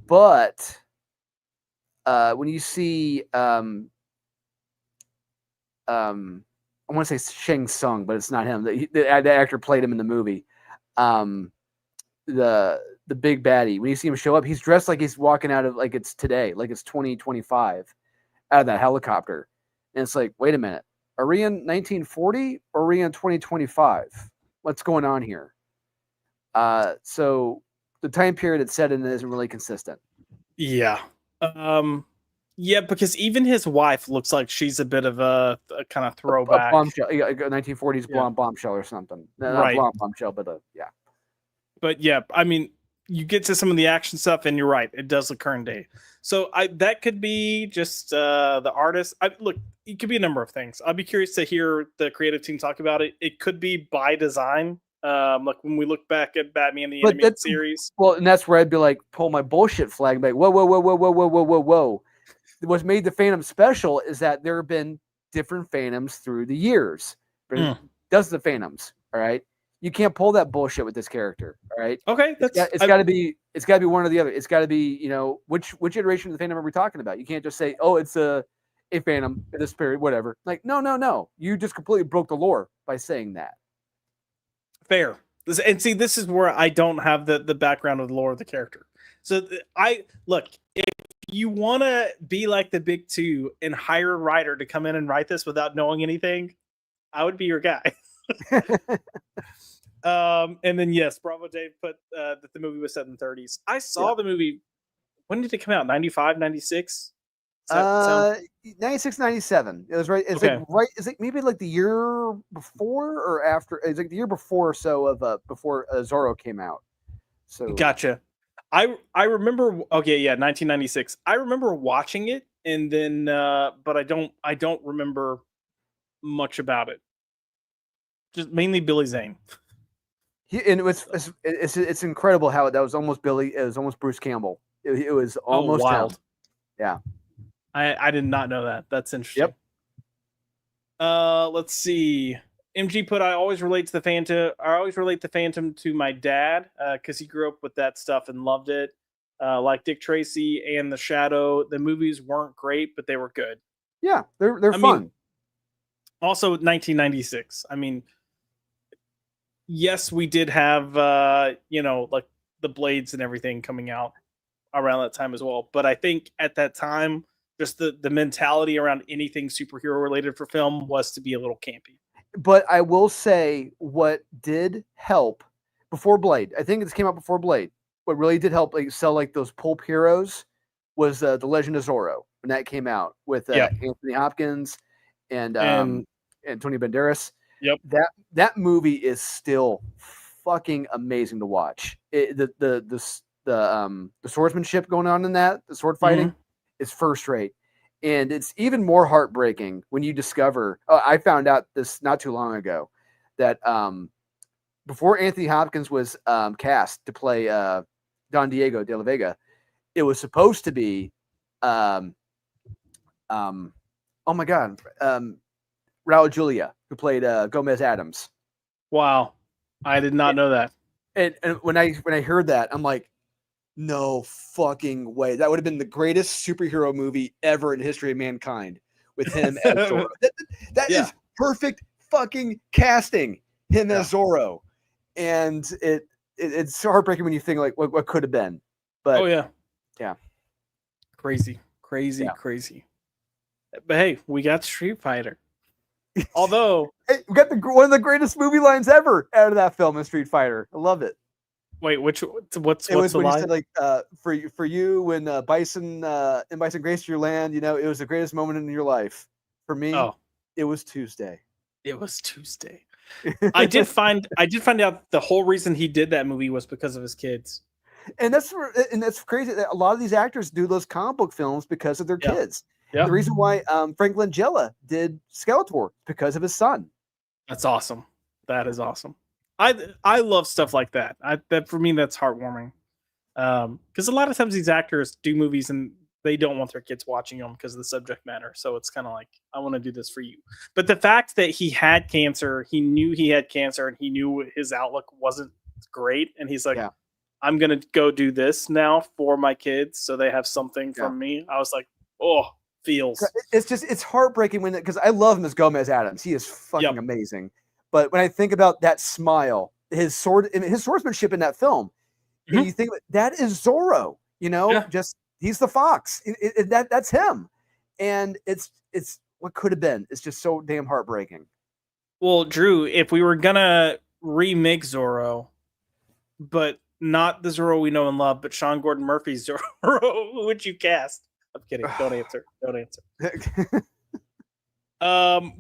Speaker 2: But when you see I want to say Shang Tsung, but it's not him. The actor played him in the movie. The big baddie. When you see him show up, he's dressed like he's walking out of, like it's today, like it's 2025, out of that helicopter. And it's like, wait a minute, are we in 1940 or are we in 2025? What's going on here? So the time period it's set in isn't really consistent.
Speaker 1: Yeah. Yeah, because even his wife looks like she's a bit of a kind of throwback.
Speaker 2: A bombshell, a 1940s blonde bombshell or something. Not blonde bombshell, but yeah.
Speaker 1: But yeah, I mean, you get to some of the action stuff, and you're right, it does look current day. So that could be just the artist. Look, it could be a number of things. I'd be curious to hear the creative team talk about it. It could be by design. Like when we look back at Batman the Animated Series.
Speaker 2: Well, and that's where I'd be like, pull my bullshit flag back. Whoa. What's made the Phantom special is that there have been different Phantoms through the years. Does the Phantoms, all right? You can't pull that bullshit with this character, all right?
Speaker 1: Okay,
Speaker 2: it's got to be one or the other. It's got to be, which iteration of the Phantom are we talking about? You can't just say, oh, it's a Phantom in this period, whatever. Like, no. You just completely broke the lore by saying that.
Speaker 1: Fair. And see, this is where I don't have the background of the lore of the character. So if you want to be like the big two and hire a writer to come in and write this without knowing anything, I would be your guy. And then yes, Bravo Dave put that the movie was set in the 30s. I saw the movie. When did it come out? 95, 96?
Speaker 2: 96, 97. It was right. It's okay. Is it maybe like the year before or after? It's like the year before or so of before Zorro came out. So
Speaker 1: gotcha. I remember. Okay, yeah, 1996. I remember watching it, and then but I don't remember much about it. Just mainly Billy Zane.
Speaker 2: It's incredible how that was almost Billy. It was almost Bruce Campbell. It was almost
Speaker 1: wild.
Speaker 2: Him. Yeah.
Speaker 1: I did not know that. That's interesting.
Speaker 2: Yep.
Speaker 1: Let's see. MG put, I always relate the Phantom to my dad because he grew up with that stuff and loved it. Like Dick Tracy and The Shadow. The movies weren't great, but they were good.
Speaker 2: Yeah, they're fun.
Speaker 1: Also, 1996. I mean, yes, we did have like the Blades and everything coming out around that time as well. But I think at that time, just the mentality around anything superhero related for film was to be a little campy.
Speaker 2: But I will say what did help before Blade, I think this came out before Blade. What really did help sell like those pulp heroes was The Legend of Zorro when that came out with Anthony Hopkins and Antonio Banderas.
Speaker 1: Yep.
Speaker 2: That movie is still fucking amazing to watch. The swordsmanship going on in that, the sword fighting is first rate. And it's even more heartbreaking when you discover, I found out this not too long ago, that before Anthony Hopkins was cast to play Don Diego de la Vega, it was supposed to be, oh my God, Raul Julia, who played Gomez Adams.
Speaker 1: Wow, I did not know that.
Speaker 2: And when I heard that, I'm like, no fucking way. That would have been the greatest superhero movie ever in the history of mankind with him as Zorro. That is perfect fucking casting, him as Zorro. And it's heartbreaking when you think like what could have been. But yeah.
Speaker 1: Crazy. But hey, we got Street Fighter. Although
Speaker 2: hey, we got one of the greatest movie lines ever out of that film in Street Fighter. I love it.
Speaker 1: Wait, what's
Speaker 2: it was
Speaker 1: the
Speaker 2: when
Speaker 1: line?
Speaker 2: You said like for you when Bison graced your land, you know, it was the greatest moment in your life. For me, it was Tuesday.
Speaker 1: It was Tuesday. I did find out the whole reason he did that movie was because of his kids.
Speaker 2: And that's crazy that a lot of these actors do those comic book films because of their kids.
Speaker 1: Yeah.
Speaker 2: The reason why Frank Langella did Skeletor because of his son.
Speaker 1: That's awesome. That is awesome. I love stuff like that. That for me, that's heartwarming. Because a lot of times these actors do movies and they don't want their kids watching them because of the subject matter. So it's kind of like, I want to do this for you. But the fact that he had cancer, he knew he had cancer, and he knew his outlook wasn't great, and he's like, I'm gonna go do this now for my kids so they have something from me. I was like, oh, feels.
Speaker 2: It's heartbreaking when because I love him as Gomez Adams. He is fucking amazing. But when I think about that smile, his swordsmanship in that film, and you think that is Zorro, you know, just he's the fox. That's him, and it's what could have been. It's just so damn heartbreaking.
Speaker 1: Well, Drew, if we were gonna remake Zorro, but not the Zorro we know and love, but Sean Gordon Murphy's Zorro, who would you cast? I'm kidding. Don't answer. Don't answer.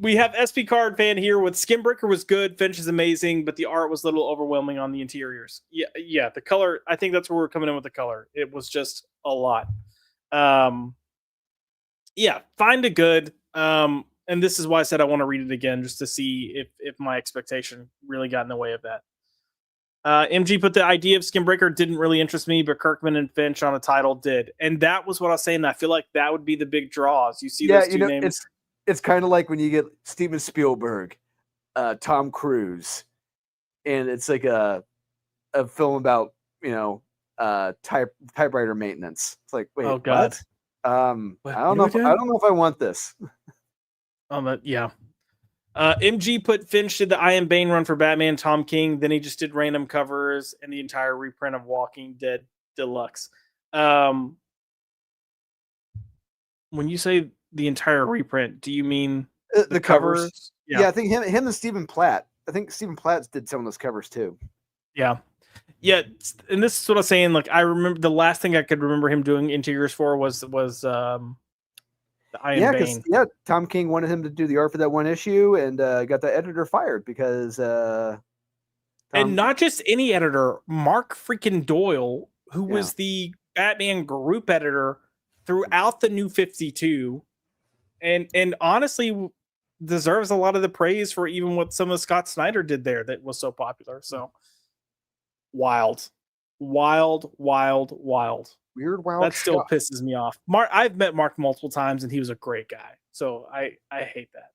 Speaker 1: We have SP Card fan here with Skinbreaker was good, Finch is amazing, but the art was a little overwhelming on the interiors. Yeah, the color, I think that's where we're coming in with the color. It was just a lot. Yeah, find a good. And this is why I said I want to read it again, just to see if my expectation really got in the way of that. MG put the idea of Skinbreaker didn't really interest me, but Kirkman and Finch on a title did. And that was what I was saying. I feel like that would be the big draws. You see those two names.
Speaker 2: It's kind of like when you get Steven Spielberg, Tom Cruise, and it's like a film about, you know, typewriter maintenance. It's like, wait,
Speaker 1: oh God.
Speaker 2: What? I don't know if I want this.
Speaker 1: Yeah. MG put Finch did the I Am Bane run for Batman, Tom King. Then he just did random covers and the entire reprint of Walking Dead Deluxe. When you say the entire reprint, do you mean
Speaker 2: the covers? Yeah, I think him and Stephen Platt. I think Stephen Platt did some of those covers too.
Speaker 1: Yeah. And this is what I was saying. Like, I remember the last thing I could remember him doing interiors for was the I Am Bane.
Speaker 2: Tom King wanted him to do the art for that one issue, and got the editor fired because
Speaker 1: and not just any editor, Mark freaking Doyle, who was the Batman group editor throughout the New 52, and honestly deserves a lot of the praise for even what some of Scott Snyder did there that was so popular. So wild.
Speaker 2: Weird, wild.
Speaker 1: That still pisses me off. I've met Mark multiple times, and he was a great guy. So I hate that.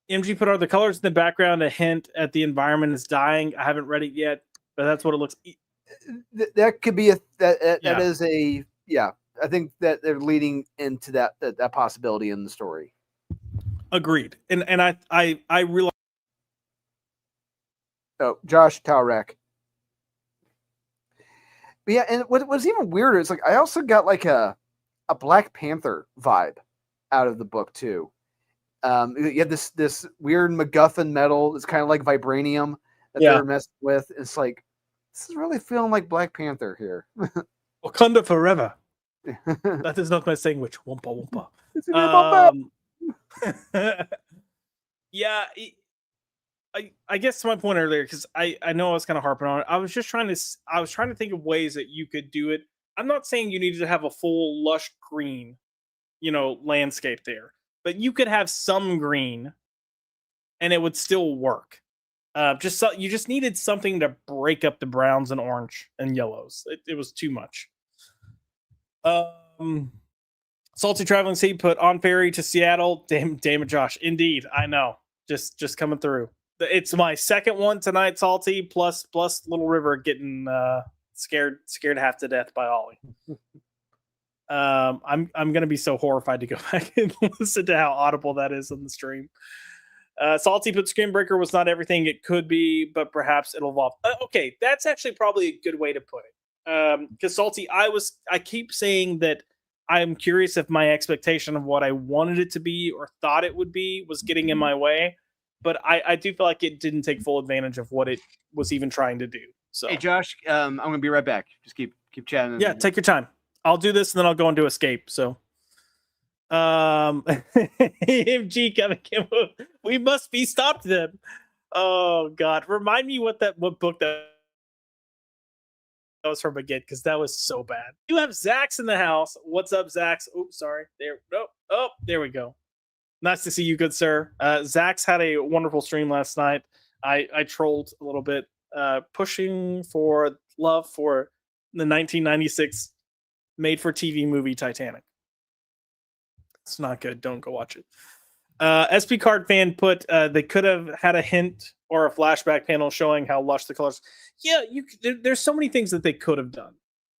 Speaker 1: MG put out the colors in the background, a hint at the environment is dying. I haven't read it yet, but that's what it looks.
Speaker 2: That could be that is a I think that they're leading into that possibility in the story.
Speaker 1: Agreed, and I realize.
Speaker 2: Oh, Josh Towrack. But yeah, and what was even weirder is like I also got like a Black Panther vibe out of the book too. You have this weird MacGuffin metal. It's kind of like vibranium that they're messing with. It's like this is really feeling like Black Panther here.
Speaker 1: Wakanda forever. That is not my sandwich. Wumpa wumpa. Yeah. I guess to my point earlier, because I know I was kind of harping on it. I was trying to think of ways that you could do it. I'm not saying you needed to have a full lush green, landscape there, but you could have some green and it would still work. You just needed something to break up the browns and orange and yellows. It was too much. Salty Traveling Sea put on ferry to Seattle. Damn it, Josh. Indeed, I know. Just coming through. It's my second one tonight, Salty. Plus Little River getting scared half to death by Ollie. I'm gonna be so horrified to go back and listen to how audible that is on the stream. Salty put Screen Breaker was not everything it could be, but perhaps it'll evolve. Okay, that's actually probably a good way to put it. Because Salty, I keep saying that I'm curious if my expectation of what I wanted it to be or thought it would be was getting in my way. But I do feel like it didn't take full advantage of what it was even trying to do. So,
Speaker 2: hey Josh, I'm gonna be right back. Just keep chatting.
Speaker 1: Yeah, take your time. I'll do this and then I'll go into escape. So, MG coming. We must be stopped then. Oh God, remind me what book that was from again, because that was so bad. You have Zax in the house. What's up, Zax? Oh, sorry. There. Oh, there we go. Nice to see you, good sir. Zax had a wonderful stream last night. I trolled a little bit, pushing for love for the 1996 made-for-TV movie Titanic. It's not good. Don't go watch it. SP Card fan put they could have had a hint or a flashback panel showing how lush the colors. Yeah, there's so many things that they could have done,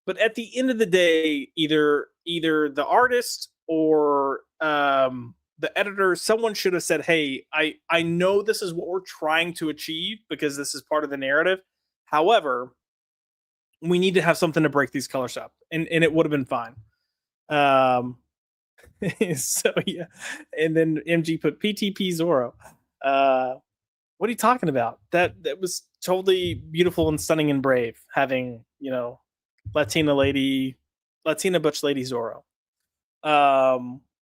Speaker 1: but at the end of the day, either the artist or the editor, someone should have said, "Hey, I know this is what we're trying to achieve because this is part of the narrative. However, we need to have something to break these colors up," and it would have been fine. So yeah, and then MG put PTP Zorro. What are you talking about? That was totally beautiful and stunning and brave. Having Latina butch lady Zorro.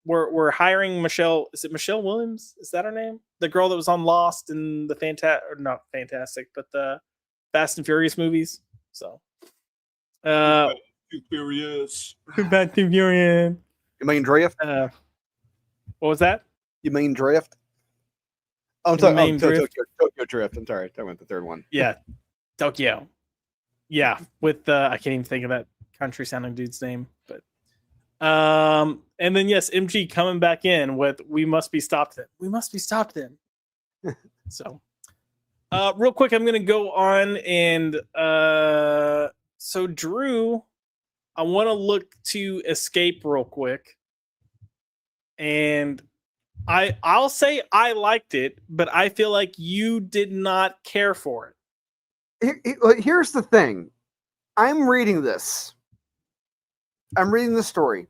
Speaker 1: We're hiring Michelle. Is it Michelle Williams? Is that her name? The girl that was on Lost and the not Fantastic, but the Fast and Furious movies. So, Fast and Furious.
Speaker 2: You mean Drift?
Speaker 1: What was that?
Speaker 2: You mean Drift? Oh, I'm sorry. Tokyo Drift. I'm sorry. I went the third one.
Speaker 1: Yeah, Tokyo. Yeah, with I can't even think of that country sounding dude's name, but and then yes, MG coming back in with "We must be stopped then." We must be stopped then. So, real quick, I'm gonna go on and so Drew, I want to look to escape real quick, and I'll say I liked it, but I feel like you did not care for
Speaker 2: it. Here's the thing. I'm reading this. I'm reading the story.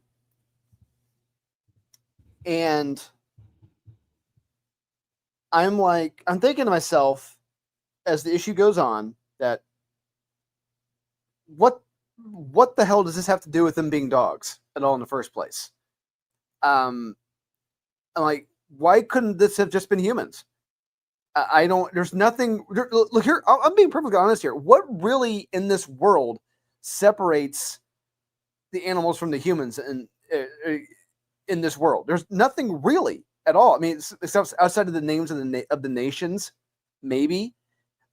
Speaker 2: And I'm thinking to myself as the issue goes on that what the hell does this have to do with them being dogs at all in the first place? I'm like, why couldn't this have just been humans? There's nothing. Look here, I'm being perfectly honest here. What really in this world separates the animals from the humans in this world? There's nothing really at all. I mean, except outside of the names of the nations, maybe.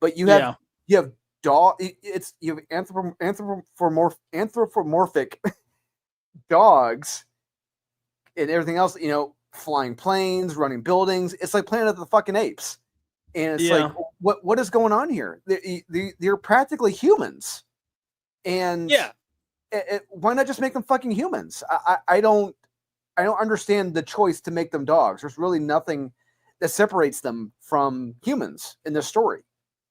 Speaker 2: But you have dog. You have anthropomorphic dogs and everything else. Flying planes, running buildings. It's like Planet of the fucking Apes. And it's like, what is going on here? They're practically humans. And why not just make them fucking humans? I don't understand the choice to make them dogs. There's really nothing that separates them from humans in this story.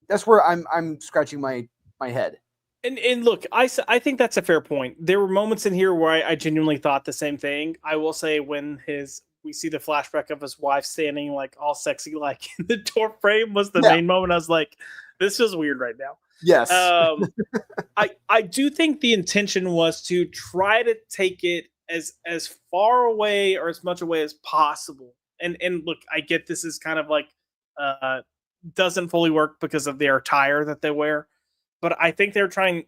Speaker 2: That's where I'm scratching my head.
Speaker 1: And look, I think that's a fair point. There were moments in here where I genuinely thought the same thing. I will say when we see the flashback of his wife standing like all sexy, like in the door frame was the main moment. I was like, this is weird right now.
Speaker 2: Yes.
Speaker 1: I do think the intention was to try to take it as far away or as much away as possible. And look, I get this is kind of like doesn't fully work because of their attire that they wear. But I think they're trying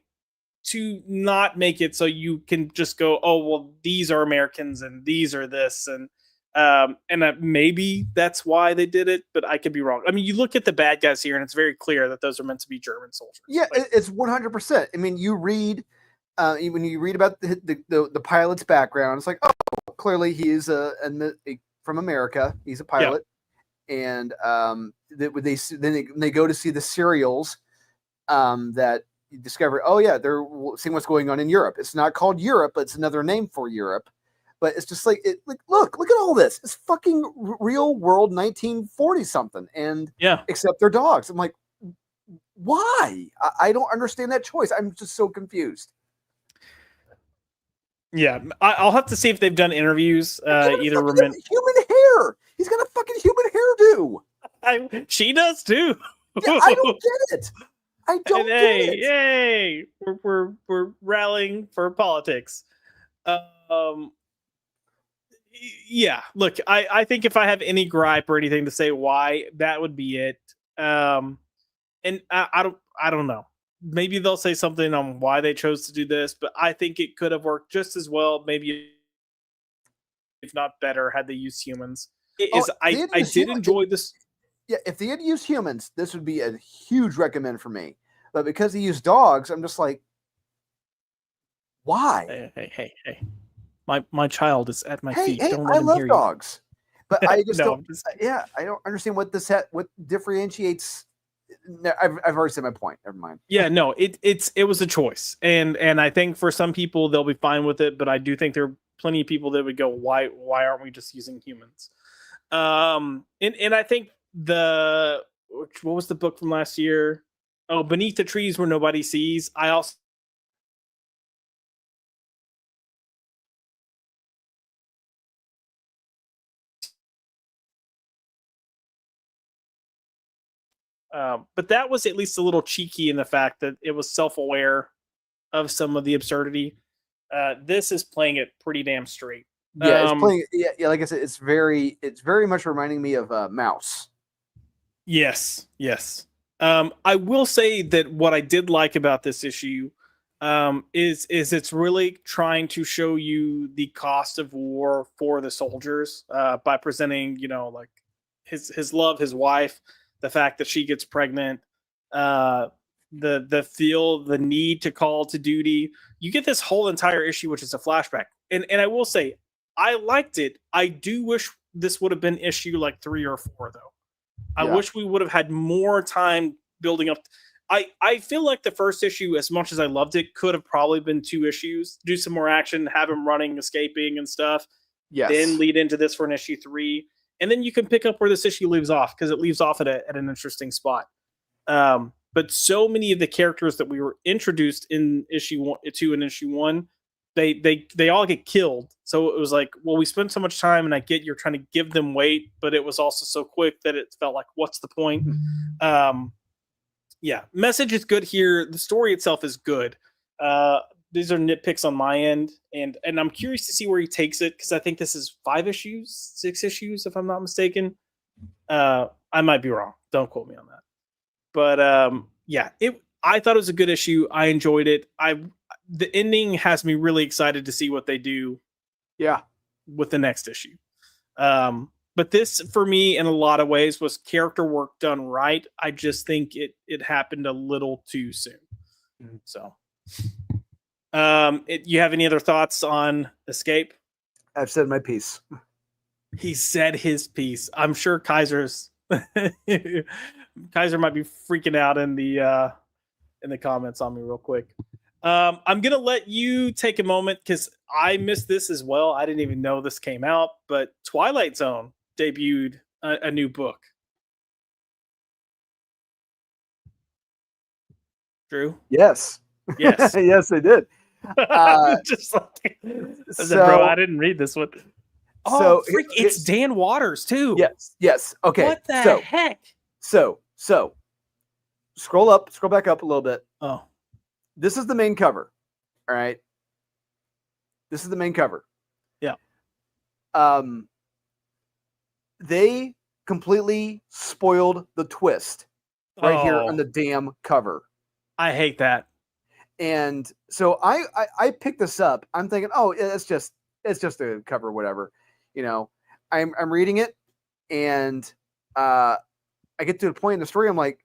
Speaker 1: to not make it so you can just go, oh, well, these are Americans and these are this. And And maybe that's why they did it, but I could be wrong. I mean, you look at the bad guys here, and it's very clear that those are meant to be German soldiers.
Speaker 2: Yeah, it's 100%. I mean, you read when you read about the pilot's background, it's like, oh, clearly he is from America. He's a pilot, and they go to see the serials that you discover. Oh yeah, they're seeing what's going on in Europe. It's not called Europe, but it's another name for Europe. But it's just like look at all this. It's fucking real world 1940 something, and except they're dogs. I'm like, why? I don't understand that choice. I'm just so confused.
Speaker 1: Yeah, I'll have to see if they've done interviews. Either
Speaker 2: human hair. He's got a fucking human
Speaker 1: hairdo. She does too.
Speaker 2: Yeah, I don't get it. I don't get it.
Speaker 1: Yay! We're rallying for politics. Yeah, look, I think if I have any gripe or anything to say why, that would be it. And I don't know. Maybe they'll say something on why they chose to do this, but I think it could have worked just as well, maybe if not better, had they used humans. I did enjoy this.
Speaker 2: Yeah, if they had used humans, this would be a huge recommend for me. But because they used dogs, I'm just like, why?
Speaker 1: Hey. My child is at my feet. Don't let
Speaker 2: I
Speaker 1: him
Speaker 2: love
Speaker 1: hear
Speaker 2: dogs, but I just
Speaker 1: no,
Speaker 2: I don't understand what what differentiates. I've already said my point. Never mind.
Speaker 1: Yeah, no, it was a choice, and I think for some people they'll be fine with it, but I do think there are plenty of people that would go, why aren't we just using humans? And I think what was the book from last year? Oh, Beneath the Trees Where Nobody Sees. I also but that was at least a little cheeky in the fact that it was self-aware of some of the absurdity. This is playing it pretty damn straight.
Speaker 2: Yeah, it's playing. Yeah, like I said, it's very much reminding me of Mouse.
Speaker 1: Yes. I will say that what I did like about this issue is it's really trying to show you the cost of war for the soldiers by presenting, like his love, his wife, the fact that she gets pregnant, the need to call to duty. You get this whole entire issue, which is a flashback. And I will say, I liked it. I do wish this would have been issue like 3 or 4, though. I wish we would have had more time building up. I feel like the first issue, as much as I loved it, could have probably been 2 issues. Do some more action, have him running, escaping, and stuff.
Speaker 2: Yes.
Speaker 1: Then lead into this for an issue 3. And then you can pick up where this issue leaves off, because it leaves off at an interesting spot. But so many of the characters that we were introduced in issue 2 and issue 1, they all get killed. So it was like, well, we spent so much time, and I get you're trying to give them weight, but it was also so quick that it felt like, what's the point? Yeah, message is good here. The story itself is good. These are nitpicks on my end, and I'm curious to see where he takes it, because I think this is 5 issues, 6 issues, if I'm not mistaken. I might be wrong. Don't quote me on that. But yeah, I thought it was a good issue. I enjoyed it. The ending has me really excited to see what they do.
Speaker 2: Yeah,
Speaker 1: with the next issue. But this, for me, in a lot of ways, was character work done right. I just think it happened a little too soon. So, you have any other thoughts on Escape?
Speaker 2: I've said my piece.
Speaker 1: He said his piece. I'm sure Kaiser might be freaking out in the comments on me real quick. I'm gonna let you take a moment, because I missed this as well. I didn't even know this came out, but Twilight Zone debuted a new book. Drew?
Speaker 2: Yes.
Speaker 1: Yes,
Speaker 2: they did.
Speaker 1: Just like, bro, I didn't read this one. Oh, freak! It's Dan Waters too.
Speaker 2: Yes. Okay.
Speaker 1: What the heck?
Speaker 2: So scroll back up a little bit.
Speaker 1: Oh,
Speaker 2: this is the main cover. All right. This is the main cover.
Speaker 1: Yeah.
Speaker 2: They completely spoiled the twist right here on the damn cover.
Speaker 1: I hate that.
Speaker 2: And so I picked this up. I'm thinking, oh, it's just a cover, whatever. I'm reading it, and I get to a point in the story. I'm like,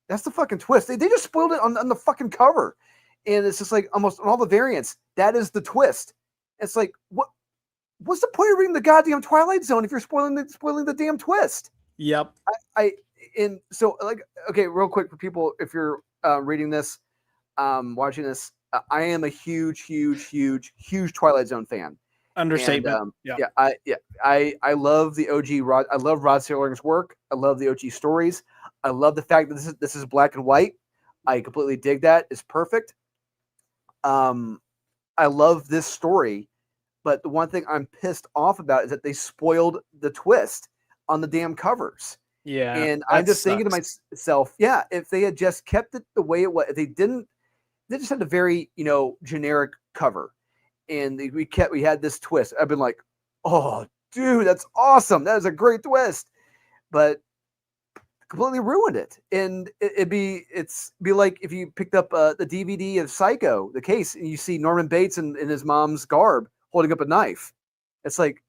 Speaker 2: that's the fucking twist. They just spoiled it on the fucking cover, and it's just like almost on all the variants. That is the twist. It's like, what's the point of reading the goddamn Twilight Zone if you're spoiling the damn twist?
Speaker 1: Yep.
Speaker 2: And so, like, okay, real quick for people, if you're reading this, watching this, I am a huge Twilight Zone fan.
Speaker 1: Understatement.
Speaker 2: And, I love the OG Rod. I love Rod Serling's work. I love the OG stories. I love the fact that this is black and white. I completely dig that. It's perfect. I love this story, but the one thing I'm pissed off about is that they spoiled the twist on the damn covers.
Speaker 1: Yeah,
Speaker 2: and I'm just thinking to myself, if they had just kept it the way it was, if they didn't, they just had a very generic cover, and we had this twist. I've been like, oh, dude, that's awesome. That is a great twist, but completely ruined it. And it'd be like if you picked up the DVD of Psycho, the case, and you see Norman Bates in his mom's garb holding up a knife. It's like,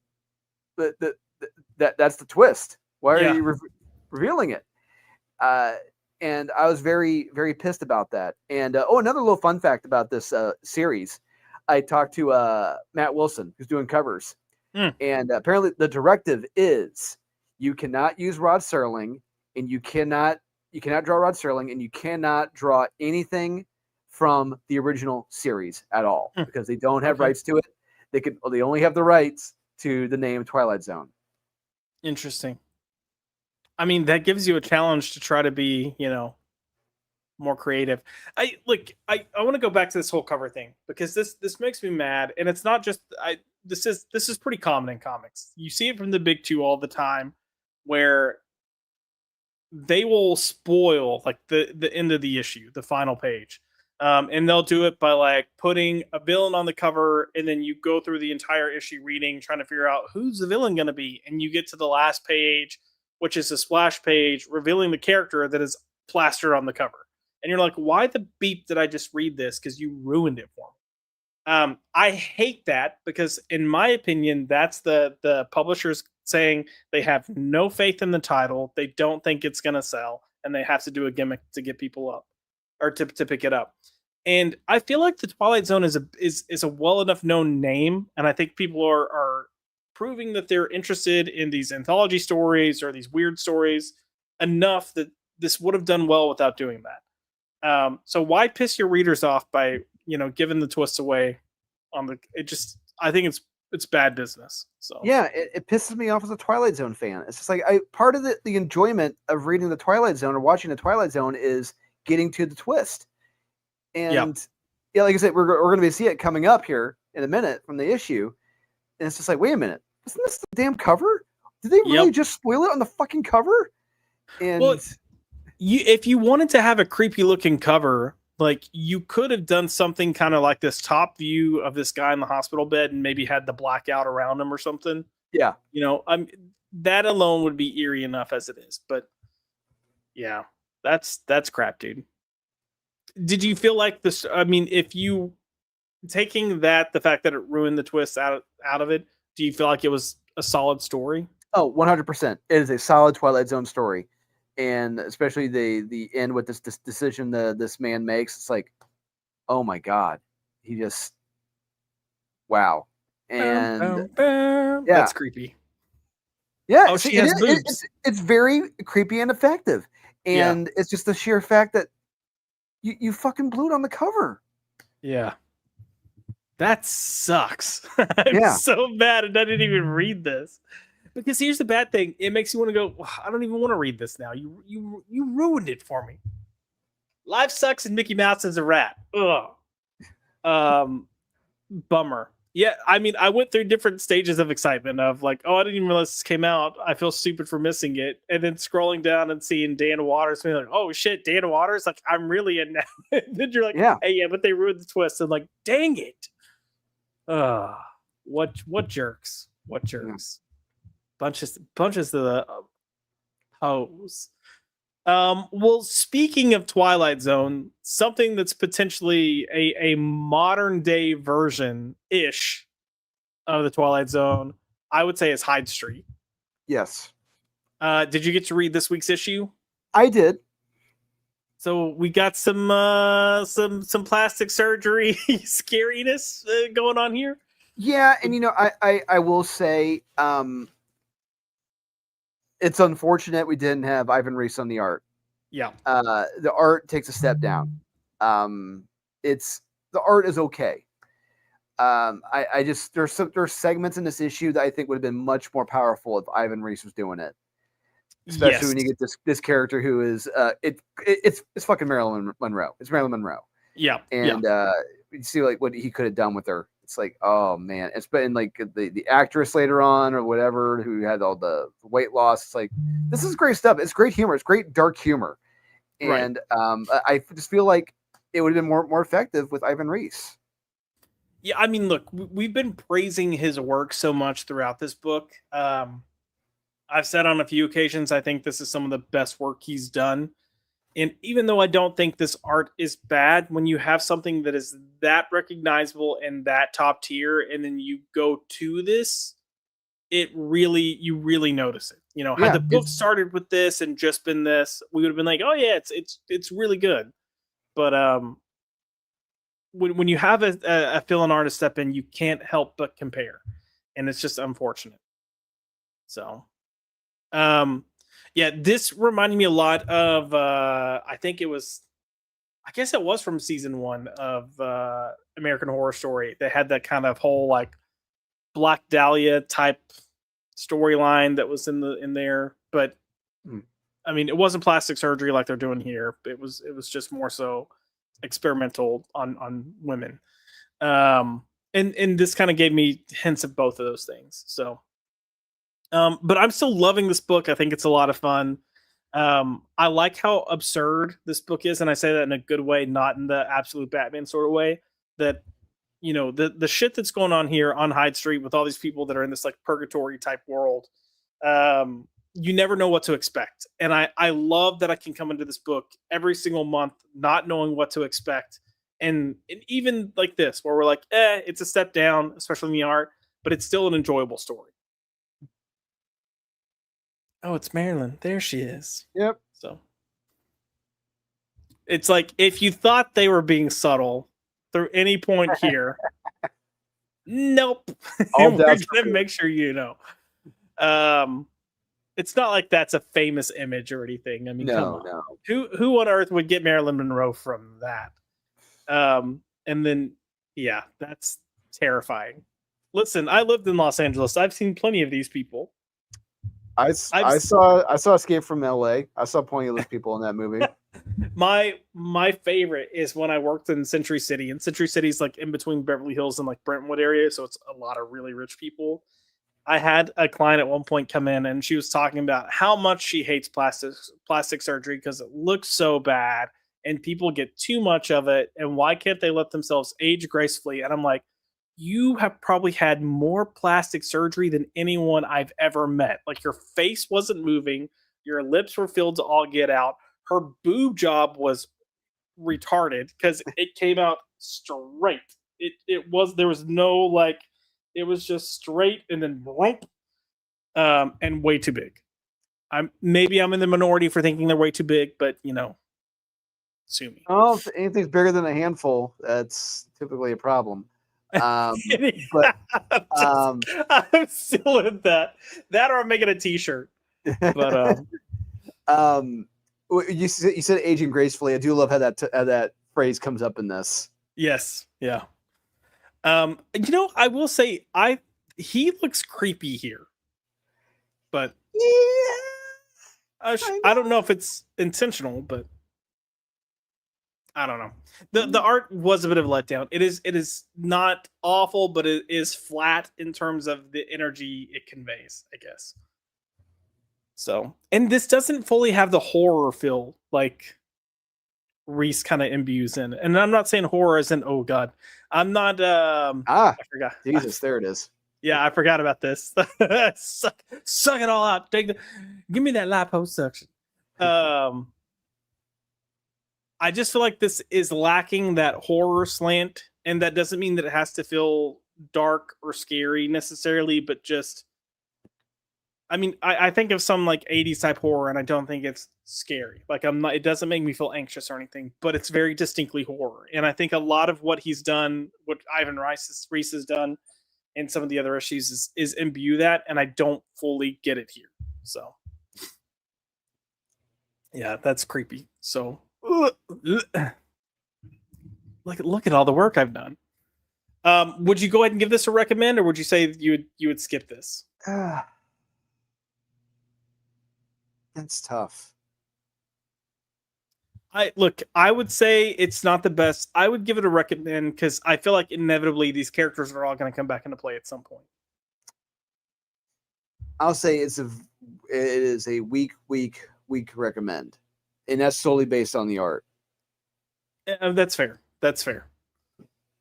Speaker 2: that's the twist. Why are you revealing it? And I was very, very pissed about that. And another little fun fact about this series, I talked to Matt Wilson, who's doing covers, and apparently the directive is you cannot use Rod Serling, and you cannot draw Rod Serling, and you cannot draw anything from the original series at all because they don't have rights to it. They only have the rights to the name Twilight Zone.
Speaker 1: Interesting. I mean, that gives you a challenge to try to be, more creative. I want to go back to this whole cover thing because this makes me mad, and it's not just this is pretty common in comics. You see it from the big two all the time, where they will spoil like the end of the issue, the final page. And they'll do it by like putting a villain on the cover, and then you go through the entire issue reading, trying to figure out who's the villain going to be. And you get to the last page, which is a splash page revealing the character that is plastered on the cover. And you're like, why the beep did I just read this? Because you ruined it for me. I hate that because, in my opinion, that's the publishers saying they have no faith in the title. They don't think it's going to sell, and they have to do a gimmick to get people up or to pick it up. And I feel like the Twilight Zone is a well enough known name, and I think people are proving that they're interested in these anthology stories or these weird stories enough that this would have done well without doing that. So why piss your readers off by giving the twist away on the? I think it's bad business. So
Speaker 2: yeah, it pisses me off as a Twilight Zone fan. It's just like part of the enjoyment of reading the Twilight Zone or watching the Twilight Zone is getting to the twist. And like I said, we're going to be seeing it coming up here in a minute from the issue, and it's just like, wait a minute, isn't this the damn cover? Did they really just spoil it on the fucking cover? And
Speaker 1: if you wanted to have a creepy looking cover, like you could have done something kind of like this top view of this guy in the hospital bed, and maybe had the blackout around him or something.
Speaker 2: Yeah,
Speaker 1: that alone would be eerie enough as it is. But yeah, that's crap, dude. Did you feel like this? I mean, if you taking the fact that it ruined the twist out of it, do you feel like it was a solid story?
Speaker 2: Oh, 100%. It is a solid Twilight Zone story. And especially the end with this decision this man makes, it's like, oh my God, he just, wow. And
Speaker 1: that's creepy.
Speaker 2: Yeah,
Speaker 1: she has boobs.
Speaker 2: It's very creepy and effective. And it's just the sheer fact that you fucking blew it on the cover.
Speaker 1: Yeah. That sucks. I'm so mad, and I didn't even read this. Because here's the bad thing: it makes you want to go, I don't even want to read this now. You ruined it for me. Life sucks, and Mickey Mouse is a rat. Ugh. Bummer. Yeah, I mean, I went through different stages of excitement of like, I didn't even realize this came out. I feel stupid for missing it, and then scrolling down and seeing Dan Waters, being like, oh shit, Dan Waters, like I'm really in now. And then you're like, hey, but they ruined the twist, and like, dang it. What jerks? What jerks? Bunches of the hoes. Well, speaking of Twilight Zone, something that's potentially a modern day version ish of the Twilight Zone I would say is Hyde Street.
Speaker 2: Yes.
Speaker 1: Did you get to read this week's issue?
Speaker 2: I did.
Speaker 1: So we got some plastic surgery scariness going on here.
Speaker 2: Yeah, and I will say it's unfortunate we didn't have Ivan Reis on the art.
Speaker 1: Yeah.
Speaker 2: The art takes a step down. The art is okay. I just there's segments in this issue that I think would have been much more powerful if Ivan Reis was doing it. Especially when you get this character who is it's fucking Marilyn Monroe. It's Marilyn Monroe.
Speaker 1: Yeah.
Speaker 2: And you see like what he could have done with her. It's like, oh man. It's been like the actress later on or whatever who had all the weight loss. It's like this is great stuff. It's great humor. It's great dark humor. And I just feel like it would have been more effective with Ivan Reis.
Speaker 1: Yeah, I mean, look, we've been praising his work so much throughout this book. I've said on a few occasions, I think this is some of the best work he's done. And even though I don't think this art is bad, when you have something that is that recognizable and that top tier, and then you go to this, you really notice it. You know, had the book started with this and just been this, we would have been like, oh yeah, it's really good. But when you have a fill-in artist step in, you can't help but compare, and it's just unfortunate. So, yeah, this reminded me a lot of I guess it was from season 1 of American Horror Story. They had that kind of whole like Black Dahlia type storyline that was in there, but I mean, it wasn't plastic surgery like they're doing here. It was just more so experimental on women. And this kind of gave me hints of both of those things. So, but I'm still loving this book. I think it's a lot of fun. I like how absurd this book is, and I say that in a good way, not in the absolute Batman sort of way. That, you know, the shit that's going on here on Hyde Street with all these people that are in this like purgatory type world. You never know what to expect. And I love that I can come into this book every single month, not knowing what to expect. And even like this, where we're like, it's a step down, especially in the art, but it's still an enjoyable story. Oh, it's Marilyn. There she is.
Speaker 2: Yep.
Speaker 1: So it's like, if you thought they were being subtle through any point here, nope. We're going to make sure you know. It's not like that's a famous image or anything. I mean, come on. No. Who on earth would get Marilyn Monroe from that? And then, yeah, that's terrifying. Listen, I lived in Los Angeles. I've seen plenty of these people.
Speaker 2: I saw Escape from LA. I saw plenty of those people in that movie.
Speaker 1: My favorite is when I worked in Century City, and Century City is like in between Beverly Hills and like Brentwood area, so it's a lot of really rich people. I had a client at one point come in, and she was talking about how much she hates plastic surgery because it looks so bad, and people get too much of it, and why can't they let themselves age gracefully? And I'm like, you have probably had more plastic surgery than anyone I've ever met. Like, your face wasn't moving, your lips were filled to all get out. Her boob job was retarded because it came out straight. There was no like, it was just straight and then rump, and way too big. I'm in the minority for thinking they're way too big, but you know, sue me.
Speaker 2: Oh, if anything's bigger than a handful, that's typically a problem.
Speaker 1: I'm still in that. Or I'm making a t-shirt. But
Speaker 2: you said aging gracefully. I do love how that phrase comes up in this.
Speaker 1: Yes, yeah. You know, I will say he looks creepy here, but yeah, I don't know if it's intentional, but I don't know. The art was a bit of a letdown. It is not awful, but it is flat in terms of the energy it conveys, I guess. So, and this doesn't fully have the horror feel like Reese kind of imbues in. And I'm not saying horror as in, oh god. I'm not I forgot.
Speaker 2: Jesus, there it is.
Speaker 1: Yeah, I forgot about this. Suck it all out. Give me that liposuction. I just feel like this is lacking that horror slant, and that doesn't mean that it has to feel dark or scary necessarily, but just I mean, I think of some like 80s type horror, and I don't think it's scary. Like I'm not. It doesn't make me feel anxious or anything, but it's very distinctly horror. And I think a lot of what he's done, what Ivan Reese has done, and some of the other issues is imbue that, and I don't fully get it here. So, yeah, that's creepy. So, look at all the work I've done. Would you go ahead and give this a recommend, or would you say you would skip this?
Speaker 2: That's tough.
Speaker 1: I would say it's not the best. I would give it a recommend because I feel like inevitably these characters are all going to come back into play at some point.
Speaker 2: I'll say it is a weak recommend, and that's solely based on the art.
Speaker 1: That's fair. That's fair.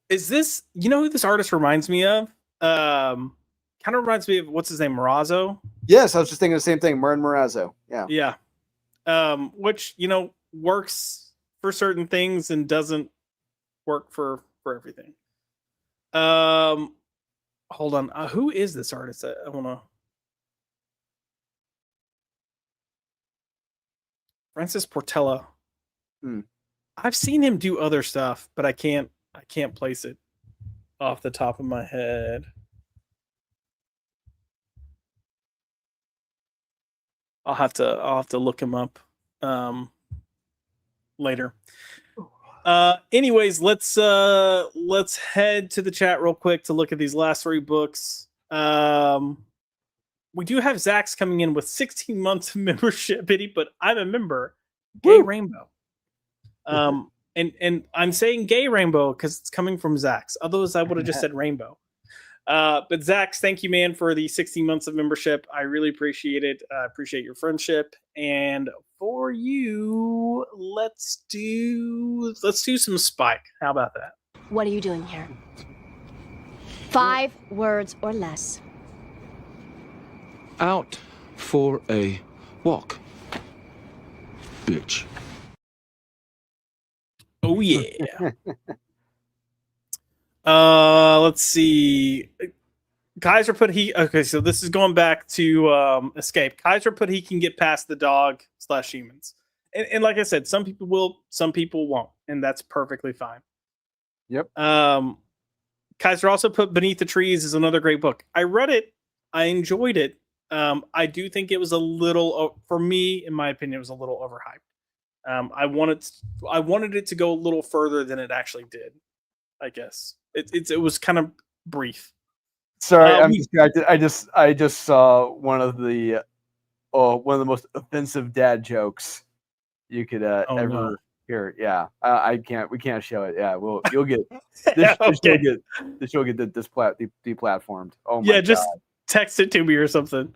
Speaker 1: Is this, you know who this artist reminds me of? Kind of reminds me of, what's his name, Morazzo?
Speaker 2: Yes, I was just thinking the same thing, Martin Morazzo. Yeah.
Speaker 1: Yeah. Which, works for certain things and doesn't work for everything. Hold on. Who is this artist? I want to. Francis Portela. I've seen him do other stuff, but I can't place it off the top of my head. I'll have to look him up later. Anyways, let's head to the chat real quick to look at these last 3 books. We do have Zach's coming in with 16 months of membership, but I'm a member. Gay Rainbow. And I'm saying Gay Rainbow because it's coming from Zach's. Otherwise, I would have just said Rainbow. But Zach's, thank you, man, for the 16 months of membership. I really appreciate it. I appreciate your friendship. And for you, let's do some Spike. How about that?
Speaker 4: What are you doing here? 5 words or less.
Speaker 5: Out for a walk, bitch.
Speaker 1: Oh yeah. Let's see. Kaiser put okay, so this is going back to Escape. Kaiser put he can get past the dog/humans. And like I said, some people will, some people won't, and that's perfectly fine.
Speaker 2: Yep.
Speaker 1: Kaiser also put Beneath the Trees is another great book. I read it. I enjoyed it. I do think it was a little, for me, in my opinion, it was a little overhyped. I wanted it to go a little further than it actually did. I guess it was kind of brief.
Speaker 2: Sorry, I'm distracted. I just saw one of the most offensive dad jokes you could ever hear. Yeah, we can't show it. Yeah, you'll get this.
Speaker 1: Okay.
Speaker 2: This will get deplatformed. Oh my
Speaker 1: yeah,
Speaker 2: God.
Speaker 1: just text it to me or something.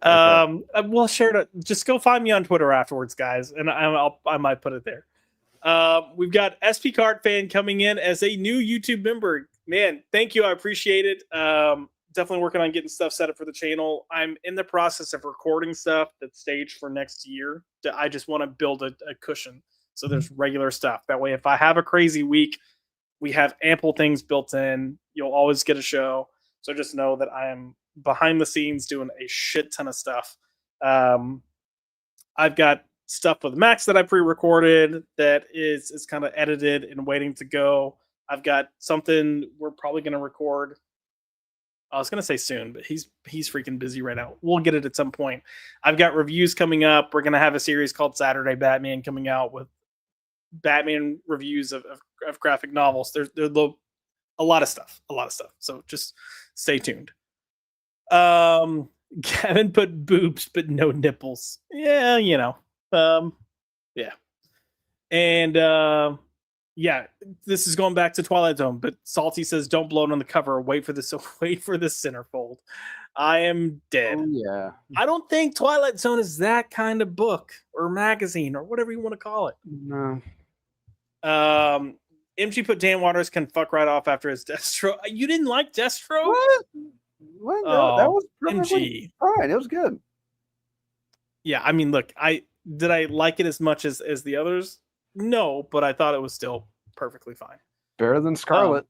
Speaker 2: Okay.
Speaker 1: We'll share it. Just go find me on Twitter afterwards, guys, and I might put it there. We've got SP Cart Fan coming in as a new YouTube member. Man, thank you. I appreciate it. Definitely working on getting stuff set up for the channel. I'm in the process of recording stuff that's staged for next year. I just want to build a cushion so there's regular stuff. That way, if I have a crazy week, we have ample things built in. You'll always get a show. So just know that I am behind the scenes doing a shit ton of stuff. I've got stuff with Max that I pre-recorded that is kind of edited and waiting to go. I've got something we're probably going to record. I was going to say soon, but he's freaking busy right now. We'll get it at some point. I've got reviews coming up. We're going to have a series called Saturday Batman coming out with Batman reviews of graphic novels. There's a lot of stuff. So just stay tuned. Gavin put boobs but no nipples. Yeah, yeah. And yeah, this is going back to Twilight Zone, but Salty says don't blow it on the cover. Wait for the centerfold. I am dead.
Speaker 2: Oh, yeah.
Speaker 1: I don't think Twilight Zone is that kind of book or magazine or whatever you want to call it.
Speaker 2: No.
Speaker 1: MG put Dan Waters can fuck right off after his Destro. You didn't like Destro?
Speaker 2: What?
Speaker 1: Oh,
Speaker 2: that was
Speaker 1: MG.
Speaker 2: Fine. It was good.
Speaker 1: Yeah, I mean, look, did I like it as much as the others? No, but I thought it was still perfectly fine.
Speaker 2: Better than Scarlet.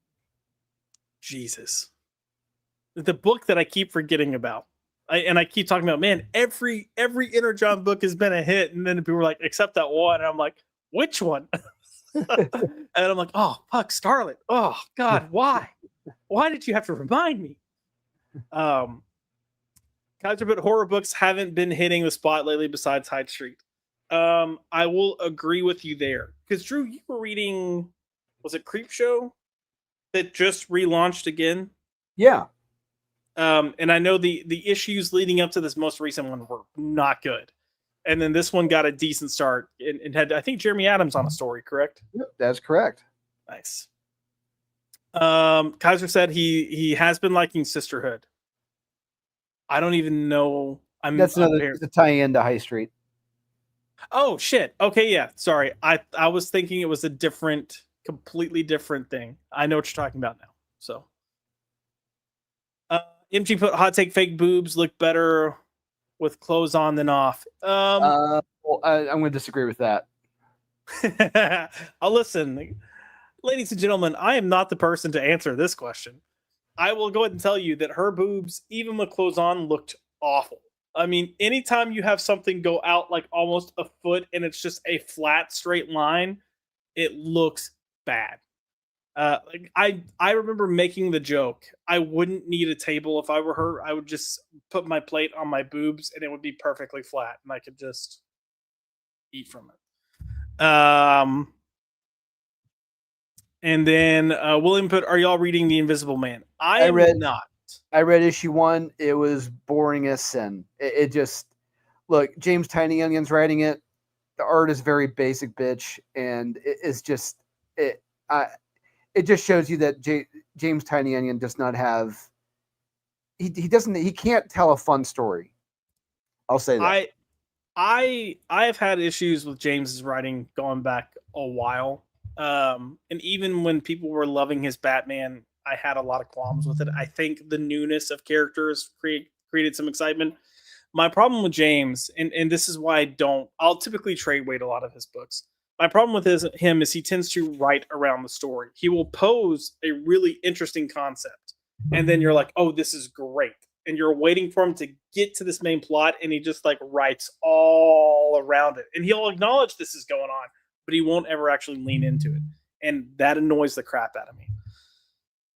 Speaker 1: Jesus. The book that I keep forgetting about. I keep talking about, man, every Inner John book has been a hit, and then people were like, except that one, and I'm like, which one? And I'm like, oh fuck, Scarlet. Oh God, why? Why did you have to remind me? Kaiser, but horror books haven't been hitting the spot lately besides Hyde Street. I will agree with you there. Because Drew, you were reading, was it Creep Show that just relaunched again?
Speaker 2: Yeah.
Speaker 1: And I know the issues leading up to this most recent one were not good. And then this one got a decent start and had, I think, Jeremy Adams on a story, correct?
Speaker 2: Yep, that's correct.
Speaker 1: Nice. Kaiser said he has been liking Sisterhood. I don't even know.
Speaker 2: That's another tie-in to High Street.
Speaker 1: Oh shit. Okay, yeah. Sorry. I was thinking it was a different, completely different thing. I know what you're talking about now. So MG put hot take, fake boobs look better with clothes on than off.
Speaker 2: Well, I'm going to disagree with that.
Speaker 1: I'll listen. Ladies and gentlemen, I am not the person to answer this question. I will go ahead and tell you that her boobs, even with clothes on, looked awful. I mean, anytime you have something go out like almost a foot and it's just a flat, straight line, it looks bad. Like I remember making the joke. I wouldn't need a table if I were her. I would just put my plate on my boobs and it would be perfectly flat and I could just eat from it. And then William put, are y'all reading The Invisible Man? I read not.
Speaker 2: I read issue 1. It was boring as sin. It just, look, James Tiny Onion's writing it. The art is very basic bitch. And it's just, it just shows you that James Tiny Onion does not have, he can't tell a fun story. I'll say that.
Speaker 1: I've had issues with James's writing going back a while. And even when people were loving his Batman, I had a lot of qualms with it. I think the newness of characters created some excitement. My problem with James, and this is why I'll typically trade weight a lot of his books. My problem with him is he tends to write around the story. He will pose a really interesting concept, and then you're like, oh, this is great. And you're waiting for him to get to this main plot, and he just like writes all around it. And he'll acknowledge this is going on, but he won't ever actually lean into it. And that annoys the crap out of me.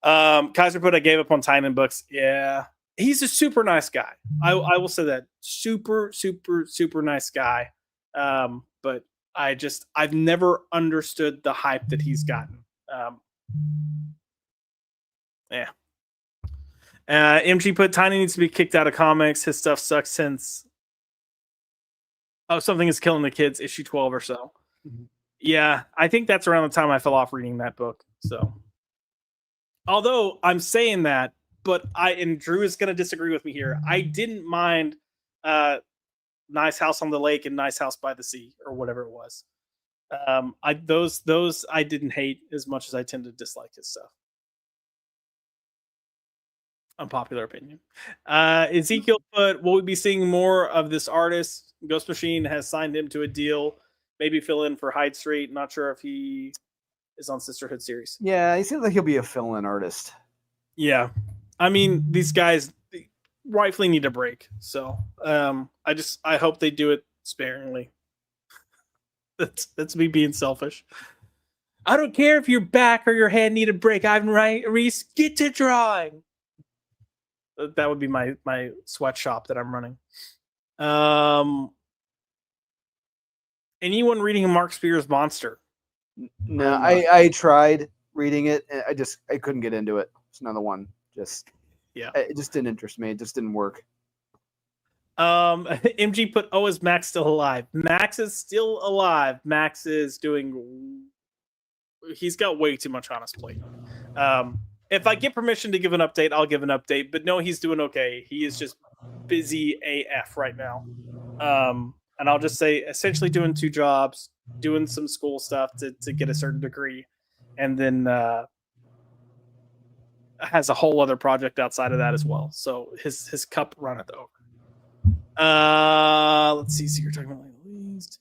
Speaker 1: Kaiser put, I gave up on Tynan books. Yeah. He's a super nice guy. I will say that. Super, super, super nice guy. But I've never understood the hype that he's gotten. Yeah. MG put, Tiny needs to be kicked out of comics. His stuff sucks since Something is Killing the Kids, issue 12 or so. Mm-hmm. Yeah, I think that's around the time I fell off reading that book. So, although I'm saying that, but and Drew is going to disagree with me here. I didn't mind Nice House on the Lake and Nice House by the Sea or whatever it was. Those I didn't hate as much as I tend to dislike his stuff. Unpopular opinion. Ezekiel put, will we be seeing more of this artist? Ghost Machine has signed him to a deal. Maybe fill in for Hyde Street. Not sure if he is on Sisterhood series.
Speaker 2: Yeah, he seems like he'll be a fill-in artist.
Speaker 1: Yeah. I mean, these guys rightfully need a break. So I hope they do it sparingly. That's me being selfish. I don't care if your back or your head need a break. Ivan Reese, get to drawing. That would be my sweatshop that I'm running. Anyone reading Mark Spears' Monster?
Speaker 2: No, I tried reading it. And I couldn't get into it. It's another one. It just didn't interest me. It just didn't work.
Speaker 1: MG put, oh, is Max still alive? Max is still alive. Max is he's got way too much on his plate. If I get permission to give an update, I'll give an update. But no, he's doing okay. He is just busy AF right now. And I'll just say, essentially doing 2 jobs, doing some school stuff to get a certain degree, and then has a whole other project outside of that as well. So his cup runneth over. Let's see. So you're talking about least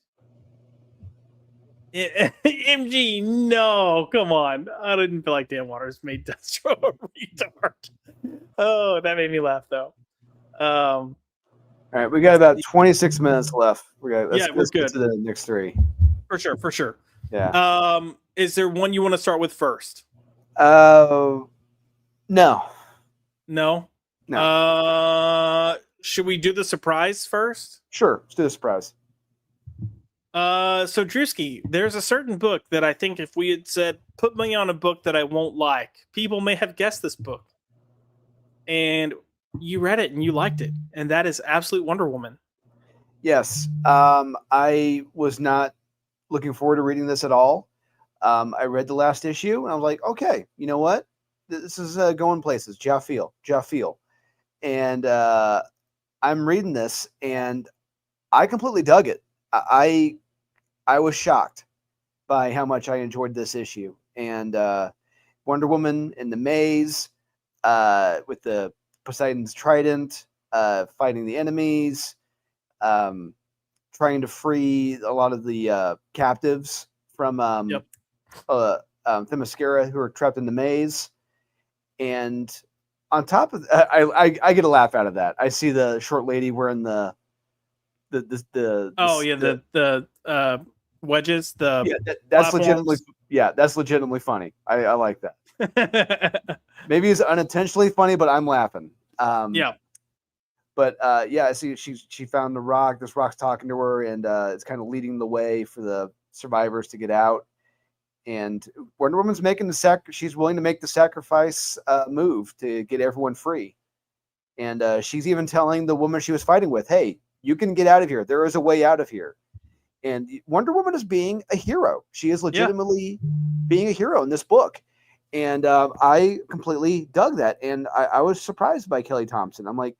Speaker 1: MG. No, come on. I didn't feel like Dan Waters made Destro a retard. Oh, that made me laugh though.
Speaker 2: All right, we got about 26 minutes left. Let's
Speaker 1: we're
Speaker 2: get
Speaker 1: good.
Speaker 2: to the next three.
Speaker 1: For sure.
Speaker 2: Yeah.
Speaker 1: Is there one you want to start with first?
Speaker 2: No.
Speaker 1: No. Should we do the surprise first?
Speaker 2: Sure, let's do the surprise.
Speaker 1: So Drewski, there's a certain book that I think if we had said, put me on a book that I won't like, people may have guessed this book. And you read it and you liked it. And that is Absolute Wonder Woman.
Speaker 2: Yes. I was not looking forward to reading this at all. I read the last issue and I was like, okay, you know what? This is going places. Ja feel. And I'm reading this and I completely dug it. I was shocked by how much I enjoyed this issue. And Wonder Woman in the maze with the Poseidon's trident, fighting the enemies, trying to free a lot of the captives from Themyscira who are trapped in the maze. And on top of I get a laugh out of that. I see the short lady wearing the
Speaker 1: wedges.
Speaker 2: That's legitimately funny. I like that. Maybe it's unintentionally funny, but I'm laughing. But I see she found the rock. This rock's talking to her, and it's kind of leading the way for the survivors to get out. And Wonder Woman's making she's willing to make the sacrifice move to get everyone free. And she's even telling the woman she was fighting with, "Hey, you can get out of here. There is a way out of here." And Wonder Woman is being a hero. She is legitimately being a hero in this book. And I completely dug that. And I was surprised by Kelly Thompson. I'm like,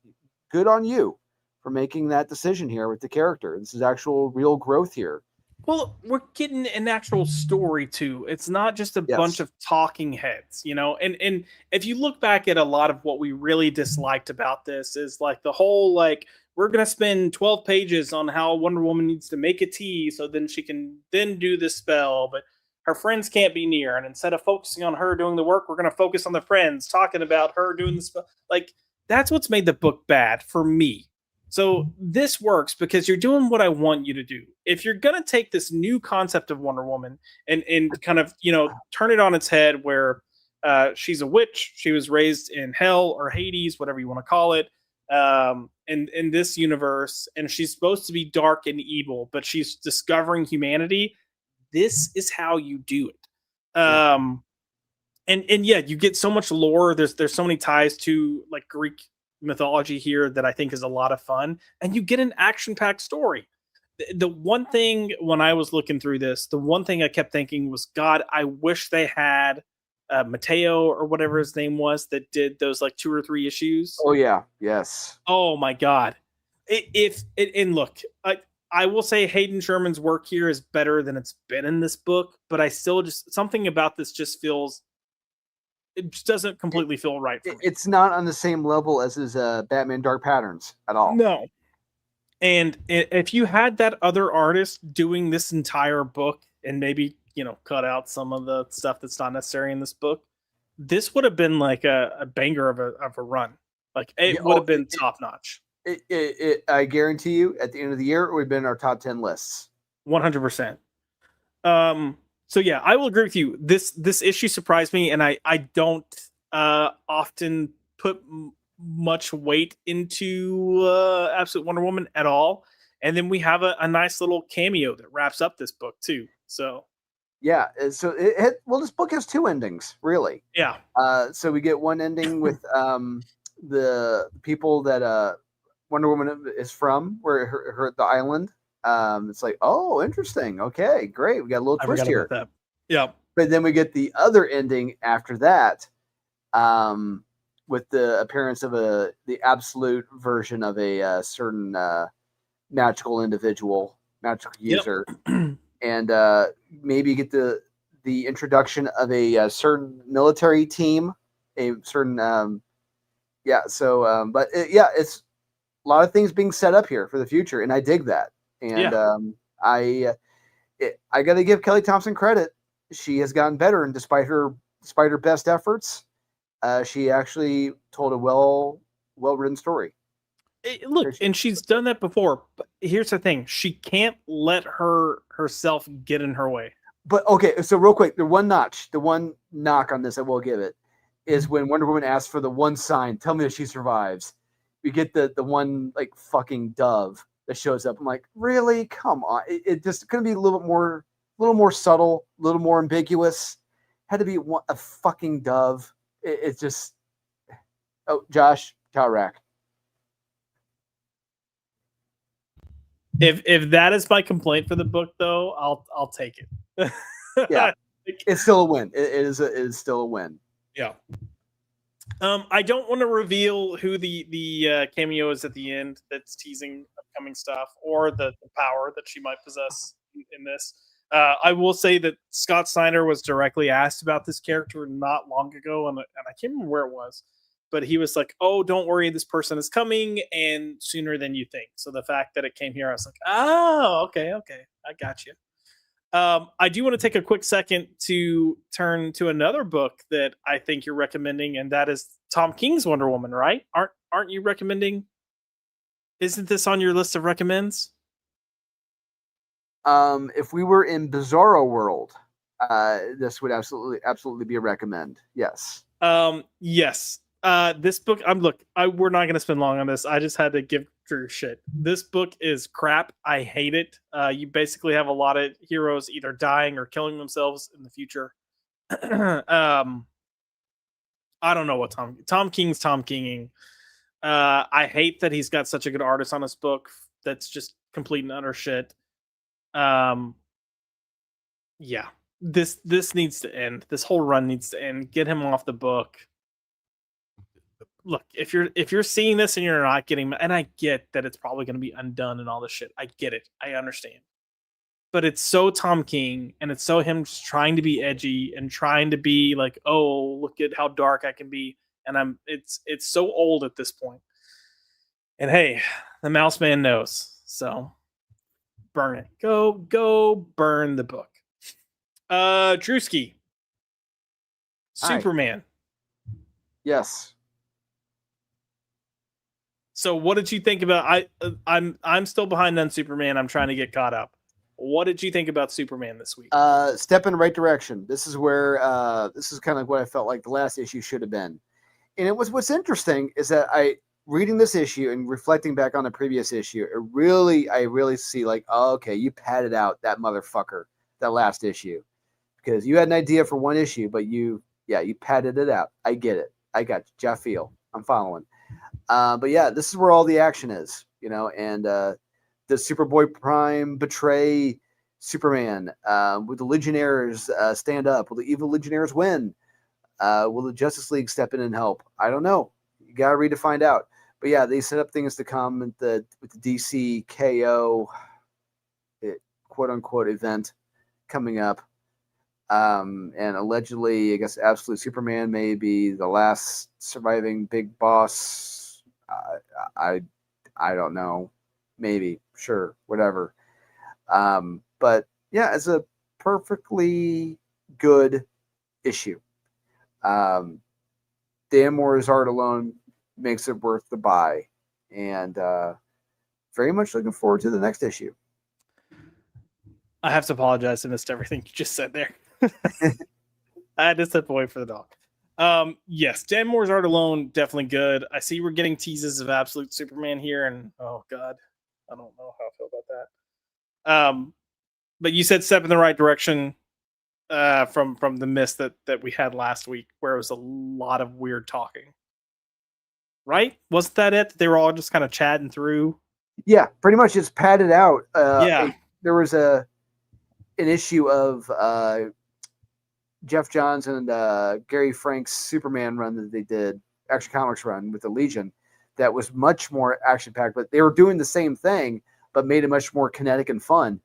Speaker 2: good on you for making that decision here with the character. This is actual real growth here.
Speaker 1: Well, we're getting an actual story too. It's not just a bunch of talking heads, you know. And if you look back at a lot of what we really disliked about this is like the whole like we're gonna spend 12 pages on how Wonder Woman needs to make a tea so then she can then do this spell, but her friends can't be near. And instead of focusing on her doing the work, we're gonna focus on the friends talking about her doing the spell. Like that's what's made the book bad for me. So this works because you're doing what I want you to do. If you're going to take this new concept of Wonder Woman and kind of, you know, turn it on its head where she's a witch, she was raised in hell or Hades, whatever you want to call it, in this universe, and she's supposed to be dark and evil, but she's discovering humanity. This is how you do it. And you get so much lore. There's so many ties to like Greek mythology here that I think is a lot of fun, and you get an action-packed story. The one thing when I was looking through this, the one thing I kept thinking was, God, I wish they had Mateo or whatever his name was that did those like 2 or 3 issues.
Speaker 2: Oh yeah, yes.
Speaker 1: Oh my God. And look, I will say Hayden Sherman's work here is better than it's been in this book, but I still just something about this just feels. It just doesn't completely feel right for me.
Speaker 2: It's not on the same level as his Batman Dark Patterns at all.
Speaker 1: No. And if you had that other artist doing this entire book and maybe, you know, cut out some of the stuff that's not necessary in this book, this would have been like a banger of a run. Like it would have been top notch.
Speaker 2: I guarantee you at the end of the year, it would have been in our top 10 lists.
Speaker 1: 100%. So yeah, I will agree with you. This issue surprised me, and I don't often put much weight into Absolute Wonder Woman at all. And then we have a nice little cameo that wraps up this book too. So
Speaker 2: yeah, so this book has 2 endings, really.
Speaker 1: Yeah.
Speaker 2: So we get one ending with the people that Wonder Woman is from, where her the island. It's like, oh, interesting. Okay, great. We got a little twist here.
Speaker 1: Yeah.
Speaker 2: But then we get the other ending after that, with the appearance of the absolute version of a certain magical individual, magical user, and maybe get the introduction of a certain military team, a certain it's a lot of things being set up here for the future, and I dig that. And I got to give Kelly Thompson credit. She has gotten better, and despite her best efforts, she actually told a well-written story.
Speaker 1: Look, and she's done that before. But here's the thing: she can't let herself get in her way.
Speaker 2: But okay, so real quick, the one knock on this I will give it is when Wonder Woman asks for the one sign, tell me that she survives. We get the one like fucking dove that shows up. I'm like, really? Come on! It just couldn't be a little more subtle, a little more ambiguous. Had to be a fucking dove. It's just. Oh, Josh, Towrack.
Speaker 1: If that is my complaint for the book, though, I'll take it.
Speaker 2: Yeah, it's still a win. It is still a win.
Speaker 1: Yeah. I don't want to reveal who the cameo is at the end that's teasing upcoming stuff or the power that she might possess in this. I will say that Scott Snyder was directly asked about this character not long ago, and I can't remember where it was, but he was like, "Oh, don't worry, this person is coming, and sooner than you think." So the fact that it came here, I was like, "Oh, okay, I got you." I do want to take a quick second to turn to another book that I think you're recommending, and that is Tom King's Wonder Woman, right? Aren't you recommending? Isn't this on your list of recommends?
Speaker 2: If we were in Bizarro World, this would absolutely be a recommend. Yes.
Speaker 1: Yes. This book, we're not going to spend long on this. I just had to give Drew shit. This book is crap. I hate it. You basically have a lot of heroes either dying or killing themselves in the future. I don't know what Tom King's Tom Kinging. I hate that he's got such a good artist on his book. That's just complete and utter shit. Yeah. This needs to end. This whole run needs to end. Get him off the book. Look, if you're seeing this and you're not getting, and I get that it's probably going to be undone and all this shit. I get it. I understand. But it's so Tom King, and it's so him just trying to be edgy and trying to be like, oh, look at how dark I can be. And it's so old at this point. And hey, the Mouse Man knows. So burn it. Go burn the book. Drewski. Superman.
Speaker 2: Yes.
Speaker 1: So what did you think about I'm still behind on Superman. I'm trying to get caught up. What did you think about Superman this week?
Speaker 2: Step in the right direction. This is where this is kind of what I felt like the last issue should have been. And it was what's interesting is that reading this issue and reflecting back on the previous issue, I really see like, oh, okay, you padded out that motherfucker that last issue. Because you had an idea for one issue, but you padded it out. I get it. I got you. Jeff Feel. I'm following. But yeah, this is where all the action is, and does Superboy Prime betray Superman? Will the Legionnaires stand up? Will the evil Legionnaires win? Will the Justice League step in and help? I don't know. You got to read to find out. But yeah, they set up things to come with the DC KO quote unquote event coming up. And allegedly, I guess Absolute Superman may be the last surviving big boss. I don't know. Maybe. Sure. Whatever. But yeah, it's a perfectly good issue. Dan Moore's art alone makes it worth the buy. And very much looking forward to the next issue.
Speaker 1: I have to apologize. I missed everything you just said there. I had to step away for the dog. Yes, Dan Moore's art alone, definitely good. I see we're getting teases of Absolute Superman here, and oh god, I don't know how I feel about that. But you said step in the right direction from the miss that we had last week, where it was a lot of weird talking. Right? Wasn't that it? They were all just kind of chatting through.
Speaker 2: Yeah, pretty much it's padded out.
Speaker 1: Yeah.
Speaker 2: There was an issue of Jeff Johns and Gary Frank's Superman run that they did, Action Comics run with the Legion, that was much more action-packed, but they were doing the same thing, but made it much more kinetic and fun.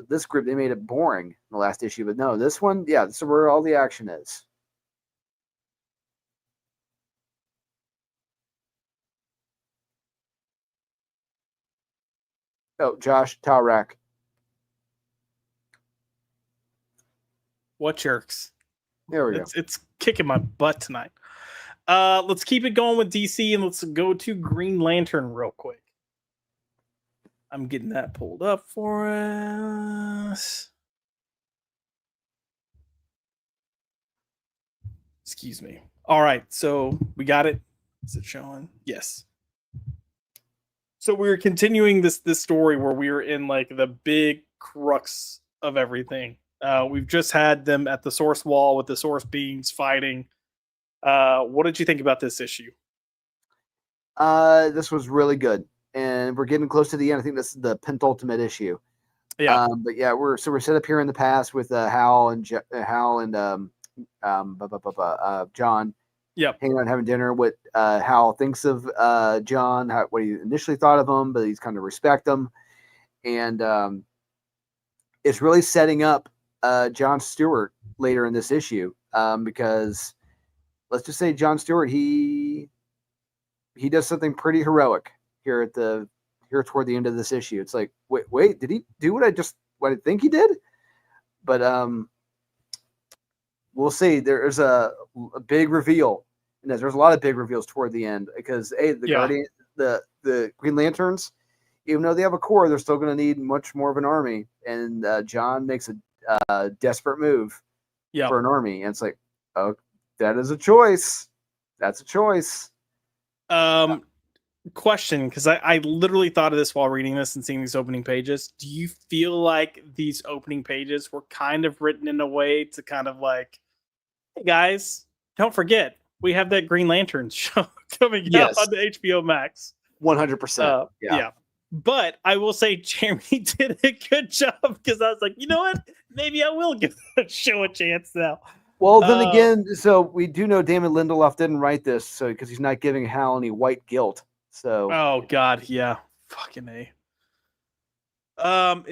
Speaker 2: This group, they made it boring in the last issue, but no, this one, yeah, this is where all the action is. Oh, Josh, Towrack.
Speaker 1: What jerks?
Speaker 2: There we go.
Speaker 1: It's kicking my butt tonight. Let's keep it going with DC and let's go to Green Lantern real quick. I'm getting that pulled up for us. Excuse me. All right, so we got it. Is it showing? Yes. So we're continuing this story where we were in like the big crux of everything. We've just had them at the source wall with the source beings fighting. What did you think about this issue?
Speaker 2: This was really good, and we're getting close to the end. I think this is the penultimate issue.
Speaker 1: Yeah,
Speaker 2: but yeah, we're set up here in the past with Hal and John.
Speaker 1: Yep.
Speaker 2: Hanging out having dinner. What Hal thinks of John, what he initially thought of him, but he's kind of respect him, and it's really setting up John Stewart later in this issue, because let's just say John Stewart he does something pretty heroic here toward the end of this issue. It's like, wait, did he do what I think he did? But we'll see. There's a big reveal, and there's a lot of big reveals toward the end because Guardian, the Green Lanterns, even though they have a core, they're still going to need much more of an army. And John makes a desperate move for an army, and it's like, oh, that is a choice. That's a choice.
Speaker 1: Question, because I literally thought of this while reading this and seeing these opening pages. Do you feel like these opening pages were kind of written in a way to kind of like, hey guys, don't forget we have that Green Lantern show coming out on the HBO Max?
Speaker 2: 100%.
Speaker 1: Yeah. But I will say Jeremy did a good job, because I was like, you know what? Maybe I will give the show a chance now.
Speaker 2: Well, then again, so we do know Damon Lindelof didn't write this, so because he's not giving Hal any white guilt. So.
Speaker 1: Oh God, yeah, fucking A.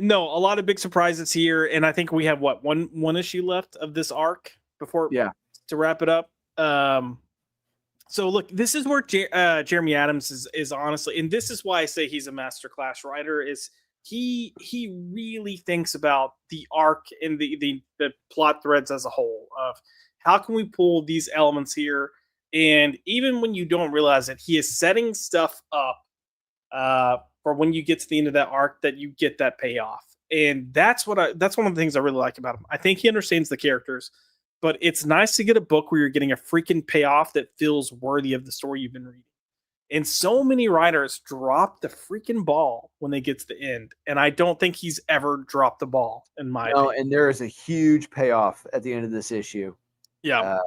Speaker 1: No, a lot of big surprises here, and I think we have one issue left of this arc before to wrap it up. So look, this is where Jeremy Adams is honestly, and this is why I say he's a masterclass writer. Is he really thinks about the arc and the plot threads as a whole of how can we pull these elements here, and even when you don't realize it, he is setting stuff up for when you get to the end of that arc that you get that payoff. And that's one of the things I really like about him. I think he understands the characters, but it's nice to get a book where you're getting a freaking payoff that feels worthy of the story you've been reading. And so many writers drop the freaking ball when they get to the end. And I don't think he's ever dropped the ball, in my opinion.
Speaker 2: And there is a huge payoff at the end of this issue.
Speaker 1: Yeah.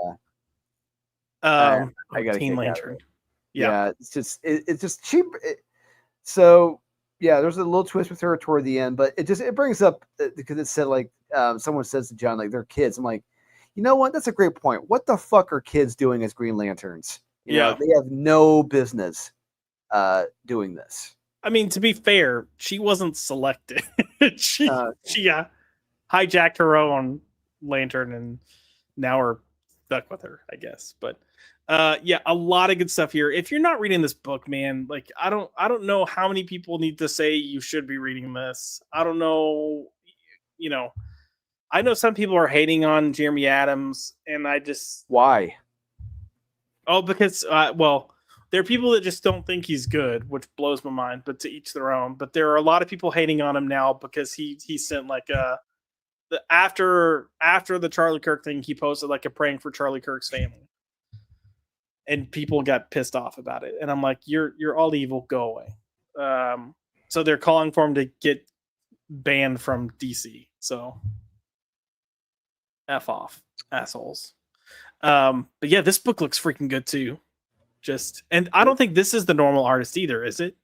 Speaker 2: I got
Speaker 1: Teen Lantern.
Speaker 2: Yeah. It's just cheap. So yeah, there's a little twist with her toward the end, but it brings up, because it said like someone says to John, like, they're kids. I'm like, you know what? That's a great point. What the fuck are kids doing as Green Lanterns? You know, they have no business doing this.
Speaker 1: I mean, to be fair, she wasn't selected. she hijacked her own lantern, and now we're stuck with her, I guess. But a lot of good stuff here. If you're not reading this book, man, like I don't know how many people need to say you should be reading this. I don't know, I know some people are hating on Jeremy Adams, and I just
Speaker 2: why?
Speaker 1: Oh, because there are people that just don't think he's good, which blows my mind. But to each their own. But there are a lot of people hating on him now because he sent like after the Charlie Kirk thing, he posted like a praying for Charlie Kirk's family, and people got pissed off about it. And I'm like, you're all evil, go away. So they're calling for him to get banned from DC. So F off, assholes. But yeah, this book looks freaking good too. And I don't think this is the normal artist either, is it?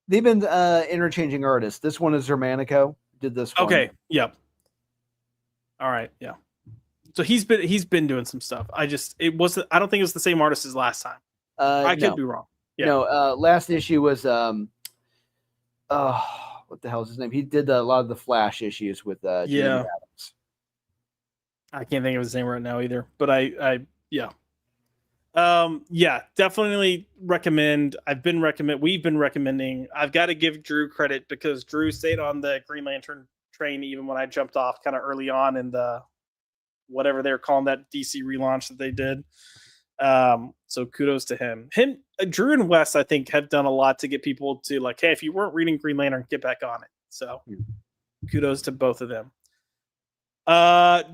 Speaker 2: They've been interchanging artists. This one is Germanico. Did this one.
Speaker 1: Okay, yep. All right, yeah. So he's been doing some stuff. I don't think it was the same artist as last time. I could be wrong. Yeah.
Speaker 2: No, last issue was what the hell is his name? He did a lot of the Flash issues with Jeremy Adams.
Speaker 1: I can't think of his name right now either, but definitely recommend. We've been recommending. I've got to give Drew credit because Drew stayed on the Green Lantern train even when I jumped off kind of early on in the whatever they're calling that DC relaunch that they did. So kudos to him. Drew and Wes, I think, have done a lot to get people to like, hey, if you weren't reading Green Lantern, get back on it. So kudos to both of them.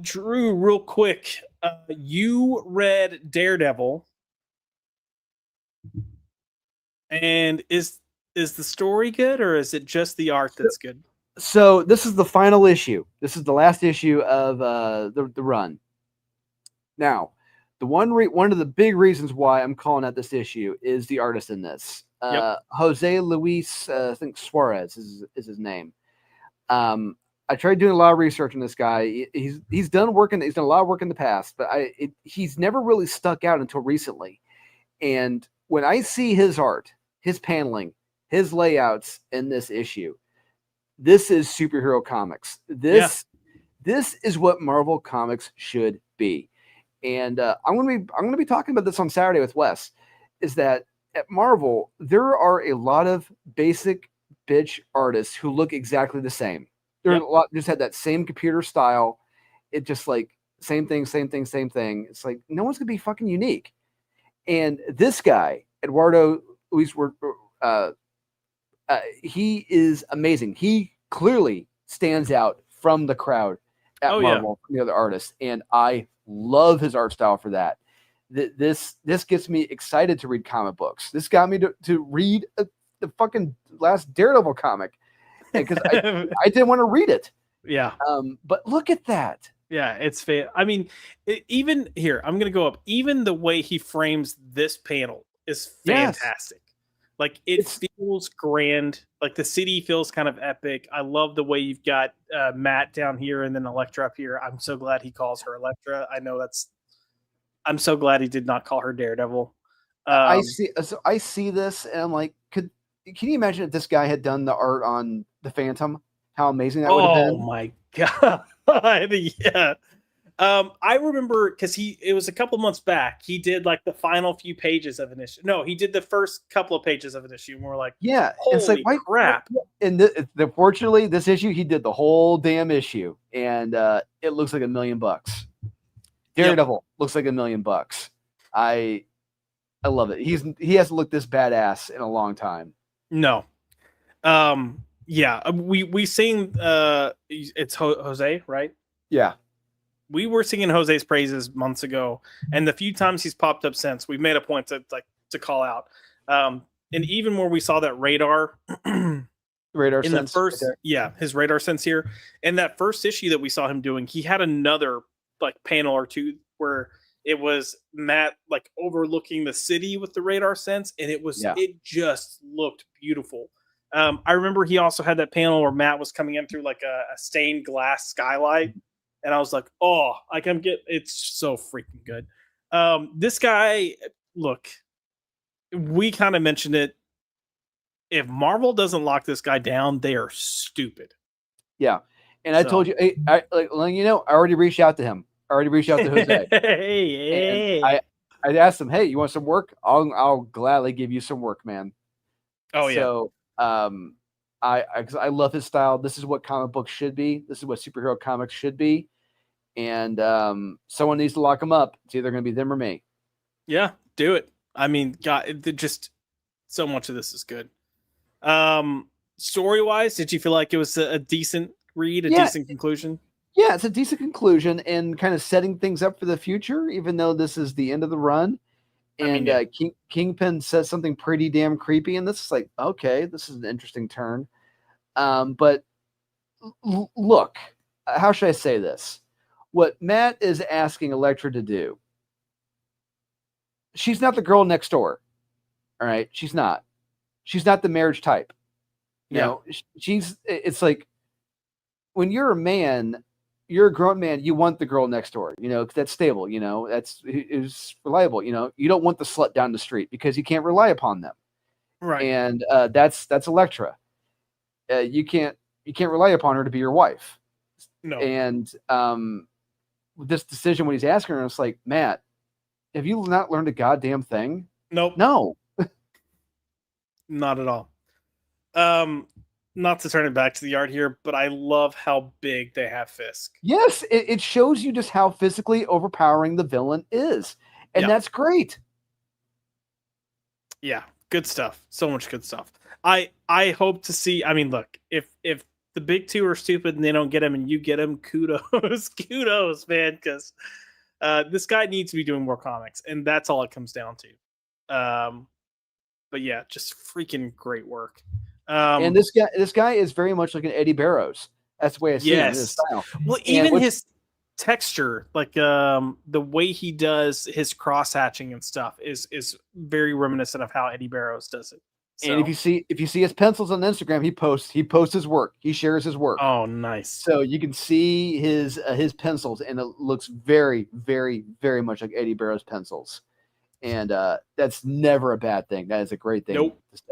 Speaker 1: Drew, real quick, you read Daredevil, and is the story good, or is it just the art that's good?
Speaker 2: So this is the final issue. This is the last issue of the run. Now, the one of the big reasons why I'm calling out this issue is the artist in this. Jose Luis, I think Suarez is his name. I tried doing a lot of research on this guy. He's done a lot of work in the past, but he's never really stuck out until recently. And when I see his art, his paneling, his layouts in this issue, this is superhero comics. This is what Marvel Comics should be. And I'm gonna be talking about this on Saturday with Wes. Is that at Marvel there are a lot of basic bitch artists who look exactly the same. There are a lot just had that same computer style. It just like same thing. It's like no one's gonna be fucking unique. And this guy, Eduardo Luis, he is amazing. He clearly stands out from the crowd at Marvel from the other artists, and I love his art style for that. This gets me excited to read comic books. This got me to read the fucking last Daredevil comic because I didn't want to read it.
Speaker 1: Yeah.
Speaker 2: But look at that.
Speaker 1: Yeah, it's I mean, even here, I'm gonna go up. Even the way he frames this panel is fantastic. Like it feels grand. Like the city feels kind of epic. I love the way you've got Matt down here and then Elektra up here. I'm so glad he calls her Elektra. I know I'm so glad he did not call her Daredevil.
Speaker 2: I see this and I'm like, can you imagine if this guy had done the art on the Phantom? How amazing that would have been.
Speaker 1: Oh my god. Yeah. I remember because it was a couple months back. He did like the final few pages of an issue. No, he did the first couple of pages of an issue. And we're like, holy
Speaker 2: it's like
Speaker 1: crap.
Speaker 2: And fortunately, this issue he did the whole damn issue, and it looks like $1 million. Daredevil looks like $1 million. I love it. He hasn't looked this badass in a long time.
Speaker 1: No. Yeah, we sing it's Jose, right?
Speaker 2: Yeah.
Speaker 1: We were singing Jose's praises months ago, and the few times he's popped up since, we've made a point to call out. And even where we saw that radar
Speaker 2: in
Speaker 1: the first, his radar sense here, in that first issue that we saw him doing, he had another like panel or two where it was Matt like overlooking the city with the radar sense, and it just looked beautiful. I remember he also had that panel where Matt was coming in through like a stained glass skylight. And I was like, oh, it's so freaking good. This guy, look, we kind of mentioned it. If Marvel doesn't lock this guy down, they are stupid.
Speaker 2: Yeah. And I told you, I already reached out to him. I already reached out to Jose.
Speaker 1: Hey.
Speaker 2: I asked him, hey, you want some work? I'll gladly give you some work, man.
Speaker 1: Oh, yeah.
Speaker 2: So, because I love his style. This is what comic books should be. This is what superhero comics should be. And someone needs to lock him up. It's either going to be them or me.
Speaker 1: Yeah, do it. I mean, God, just so much of this is good. Story-wise, did you feel like it was a decent read, decent conclusion?
Speaker 2: Yeah, it's a decent conclusion and kind of setting things up for the future, even though this is the end of the run. And Kingpin says something pretty damn creepy, and this is like, okay, this is an interesting turn. But look, how should I say this? What Matt is asking Elektra to do, she's not the girl next door. All right, she's not. She's not the marriage type. You know, it's like when you're a man, you're a grown man, you want the girl next door, because that's stable, is reliable, you don't want the slut down the street because you can't rely upon them.
Speaker 1: Right.
Speaker 2: And that's Elektra. You can't rely upon her to be your wife.
Speaker 1: No.
Speaker 2: And this decision when he's asking her, it's like, Matt, have you not learned a goddamn thing?
Speaker 1: Nope.
Speaker 2: No.
Speaker 1: Not at all. Not to turn it back to the art here, but I love how big they have Fisk.
Speaker 2: Yes, it shows you just how physically overpowering the villain is. and that's great.
Speaker 1: Yeah, good stuff. So much good stuff. I hope to see. I mean, look, if the big two are stupid and they don't get him, and you get him, kudos, kudos, man, because this guy needs to be doing more comics, and that's all it comes down to. But yeah, just freaking great work.
Speaker 2: And this guy is very much like an Eddie Barrows. That's the way I see him in his style.
Speaker 1: Well, even his texture, like the way he does his cross hatching and stuff is very reminiscent of how Eddie Barrows does it. So.
Speaker 2: And if you see his pencils on Instagram, he posts his work. He shares his work.
Speaker 1: Oh, nice.
Speaker 2: So you can see his pencils, and it looks very, very, very much like Eddie Barrows pencils. And that's never a bad thing. That is a great thing to say.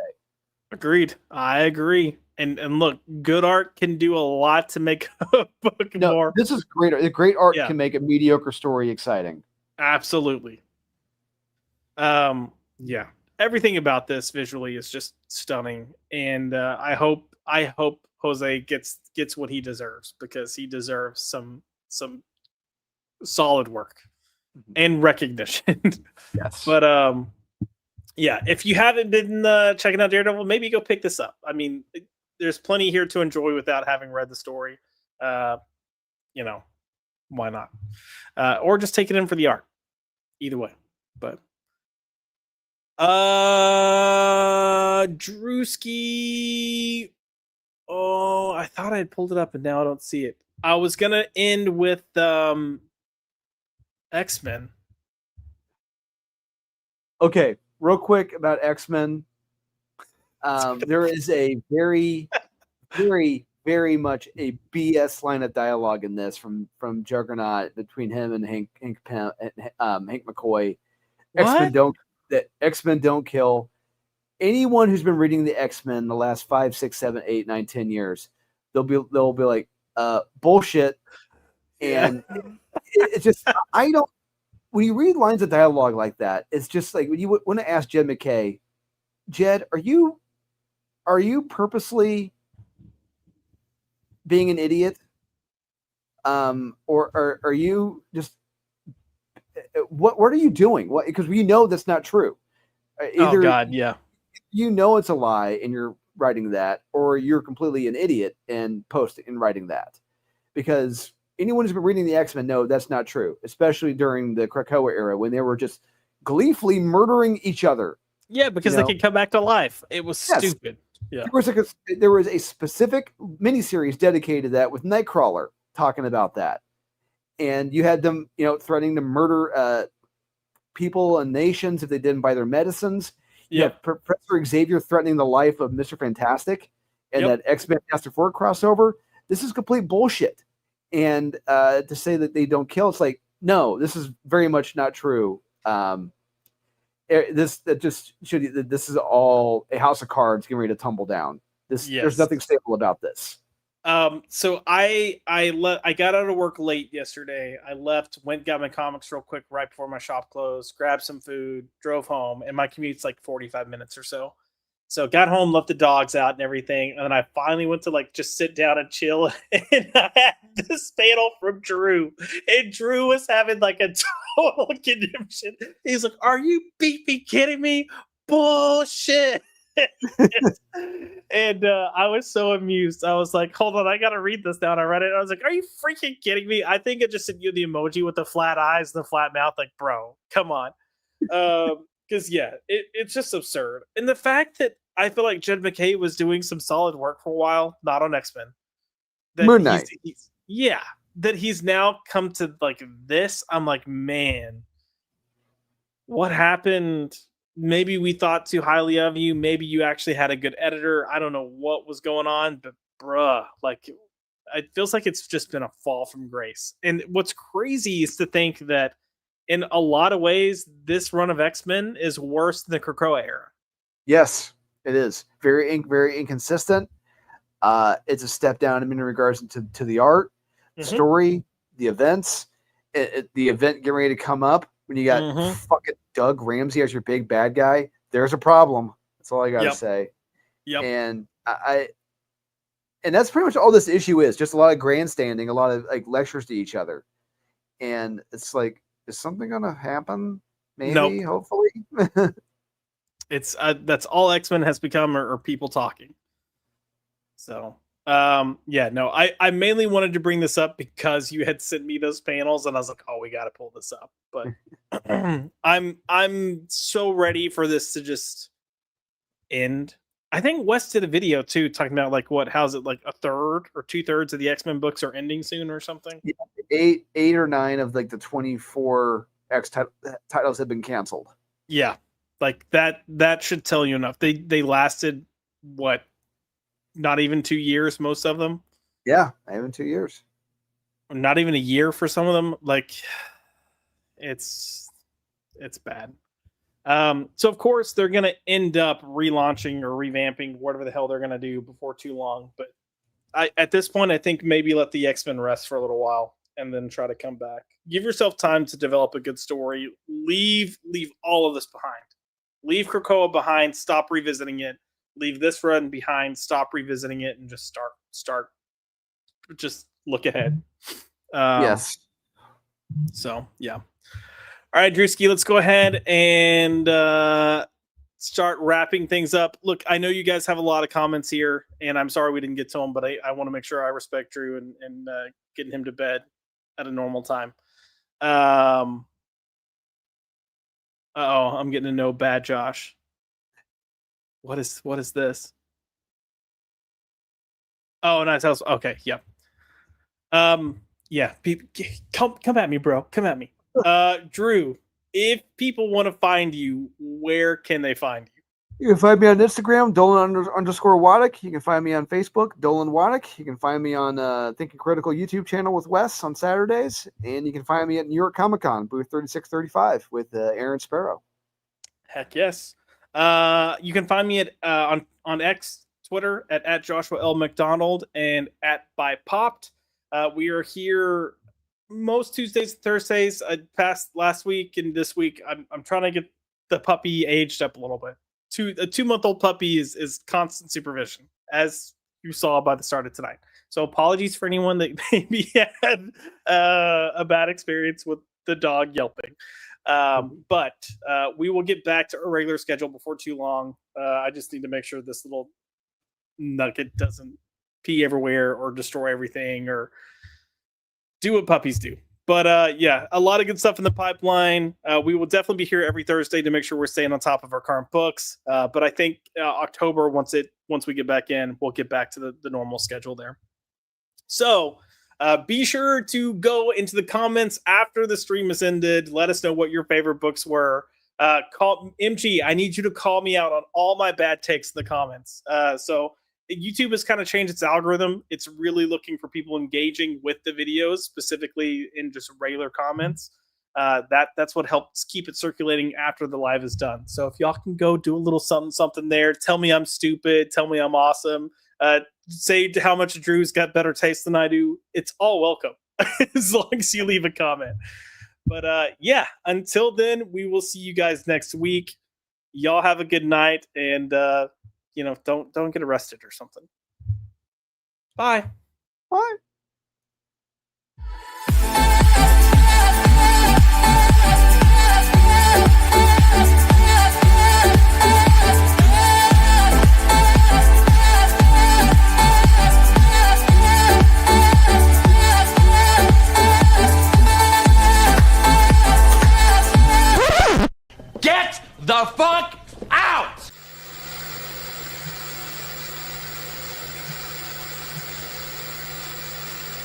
Speaker 1: Agreed. I agree. And look, good art can do a lot to make a book more.
Speaker 2: This is great. Great art can make a mediocre story exciting.
Speaker 1: Absolutely. Yeah. Everything about this visually is just stunning, and I hope Jose gets what he deserves, because he deserves some solid work and recognition.
Speaker 2: Yes.
Speaker 1: But yeah, if you haven't been checking out Daredevil, maybe go pick this up. I mean, there's plenty here to enjoy without having read the story. Why not? Or just take it in for the art. Either way. But Drewski. Oh, I thought I had pulled it up and now I don't see it. I was gonna end with X-Men.
Speaker 2: Okay, real quick about X-Men. There is a very, very, very much a BS line of dialogue in this from Juggernaut between him and Hank McCoy. X-Men don't kill. Anyone who's been reading the X-Men the last 5, 6, 7, 8, 9, 10 years, they'll be like, bullshit. And it's just, I don't, when you read lines of dialogue like that, it's just like when you want to ask Jed McKay, Jed, are you purposely being an idiot? Or are you just, what are you doing? What, because we know that's not true. Either,
Speaker 1: oh God, yeah.
Speaker 2: You know it's a lie and you're writing that, or you're completely an idiot and writing that. Because anyone who's been reading the X-Men know that's not true, especially during the Krakoa era when they were just gleefully murdering each other.
Speaker 1: Yeah, because they could come back to life. It was stupid. Yeah.
Speaker 2: There was a specific miniseries dedicated to that with Nightcrawler talking about that. And you had them, threatening to murder people and nations if they didn't buy their medicines.
Speaker 1: Yeah,
Speaker 2: Professor Xavier threatening the life of Mr. Fantastic, and that X-Men Fantastic Four crossover. This is complete bullshit. And to say that they don't kill, it's like, no, this is very much not true. This is all a house of cards getting ready to tumble down. There's nothing stable about this.
Speaker 1: So I got out of work late yesterday. I left, went, got my comics real quick right before my shop closed, grabbed some food, drove home, and my commute's like 45 minutes or so. So got home, left the dogs out and everything, and then I finally went to just sit down and chill. And I had this panel from Drew, and Drew was having like a total conniption. He's like, "Are you beeping kidding me? Bullshit!" And I was so amused. I was like, hold on, I gotta read this now. And I read it. I was like, are you freaking kidding me? I think it just sent you the emoji with the flat eyes, the flat mouth. Like, bro, come on. Because it's just absurd. And the fact that I feel like Jed McKay was doing some solid work for a while, not on X-Men.
Speaker 2: Moon Knight.
Speaker 1: That he's now come to this. I'm like, man, what happened? Maybe we thought too highly of you. Maybe you actually had a good editor. I don't know what was going on, but bruh, it feels like it's just been a fall from grace. And what's crazy is to think that in a lot of ways, this run of X-Men is worse than the Krakoa era.
Speaker 2: Yes, it is. Very inconsistent. It's a step down in regards to the art, the story, the events, the event getting ready to come up. When you got fucking Doug Ramsey as your big bad guy, there's a problem. That's all I gotta say.
Speaker 1: Yep.
Speaker 2: And and that's pretty much all this issue is. Just a lot of grandstanding, a lot of lectures to each other. And it's like, is something gonna happen? Maybe,
Speaker 1: Nope.
Speaker 2: hopefully.
Speaker 1: It's that's all X-Men has become are people talking. So yeah, no, I mainly wanted to bring this up because you had sent me those panels and I was like, oh, we got to pull this up. But I'm so ready for this to just end. I think Wes did a video too talking about like how's it like a third or 2/3 of the X-Men books are ending soon or something.
Speaker 2: Yeah, 8 or 9 of like the 24 X titles have been canceled.
Speaker 1: Yeah, like that should tell you enough. They lasted what, not even 2 years, most of them.
Speaker 2: Yeah, not even 2 years.
Speaker 1: Not even a year for some of them. Like it's bad. So of course they're gonna end up relaunching or revamping whatever the hell they're gonna do before too long. But at this point, I think maybe let the X-Men rest for a little while and then try to come back. Give yourself time to develop a good story. Leave all of this behind. Leave Krakoa behind. Stop revisiting it. Leave this run behind. Stop revisiting it and just start. Just look ahead.
Speaker 2: Yes.
Speaker 1: So yeah. All right, Drewski, let's go ahead and start wrapping things up. Look, I know you guys have a lot of comments here, and I'm sorry we didn't get to them, but I want to make sure I respect Drew and getting him to bed at a normal time. I'm getting a no bad Josh. What is this? Oh, nice house. Okay, yeah. Yeah, come at me, bro. Come at me. Drew, if people want to find you, where can they find you?
Speaker 2: You can find me on Instagram, Dolan__ Waddick. You can find me on Facebook, Dolan Waddick. You can find me on Thinking Critical YouTube channel with Wes on Saturdays. And you can find me at New York Comic Con, booth 3635 with Aaron Sparrow.
Speaker 1: Heck yes. You can find me at on X, Twitter at Joshua L. McDonald and at By Popped. We are here most Tuesdays and Thursdays. Past last week and this week, I'm trying to get the puppy aged up a little bit. A 2-month-old puppy is constant supervision, as you saw by the start of tonight. So apologies for anyone that maybe had a bad experience with the dog yelping. But we will get back to our regular schedule before too long. I just need to make sure this little nugget doesn't pee everywhere or destroy everything or do what puppies do. But yeah, a lot of good stuff in the pipeline. We will definitely be here every Thursday to make sure we're staying on top of our current books. But I think October, once we get back in, we'll get back to the normal schedule there. So be sure to go into the comments after the stream has ended. Let us know what your favorite books were. Call MG. I need you to call me out on all my bad takes in the comments. So YouTube has kind of changed its algorithm. It's really looking for people engaging with the videos, specifically in just regular comments. That's what helps keep it circulating after the live is done. So if y'all can go do a little something there, tell me I'm stupid, tell me I'm awesome, say how much Drew's got better taste than I do. It's all welcome as long as you leave a comment. But yeah, until then, we will see you guys next week. Y'all have a good night, and don't get arrested or something. Bye.
Speaker 2: Bye.
Speaker 6: Get the fuck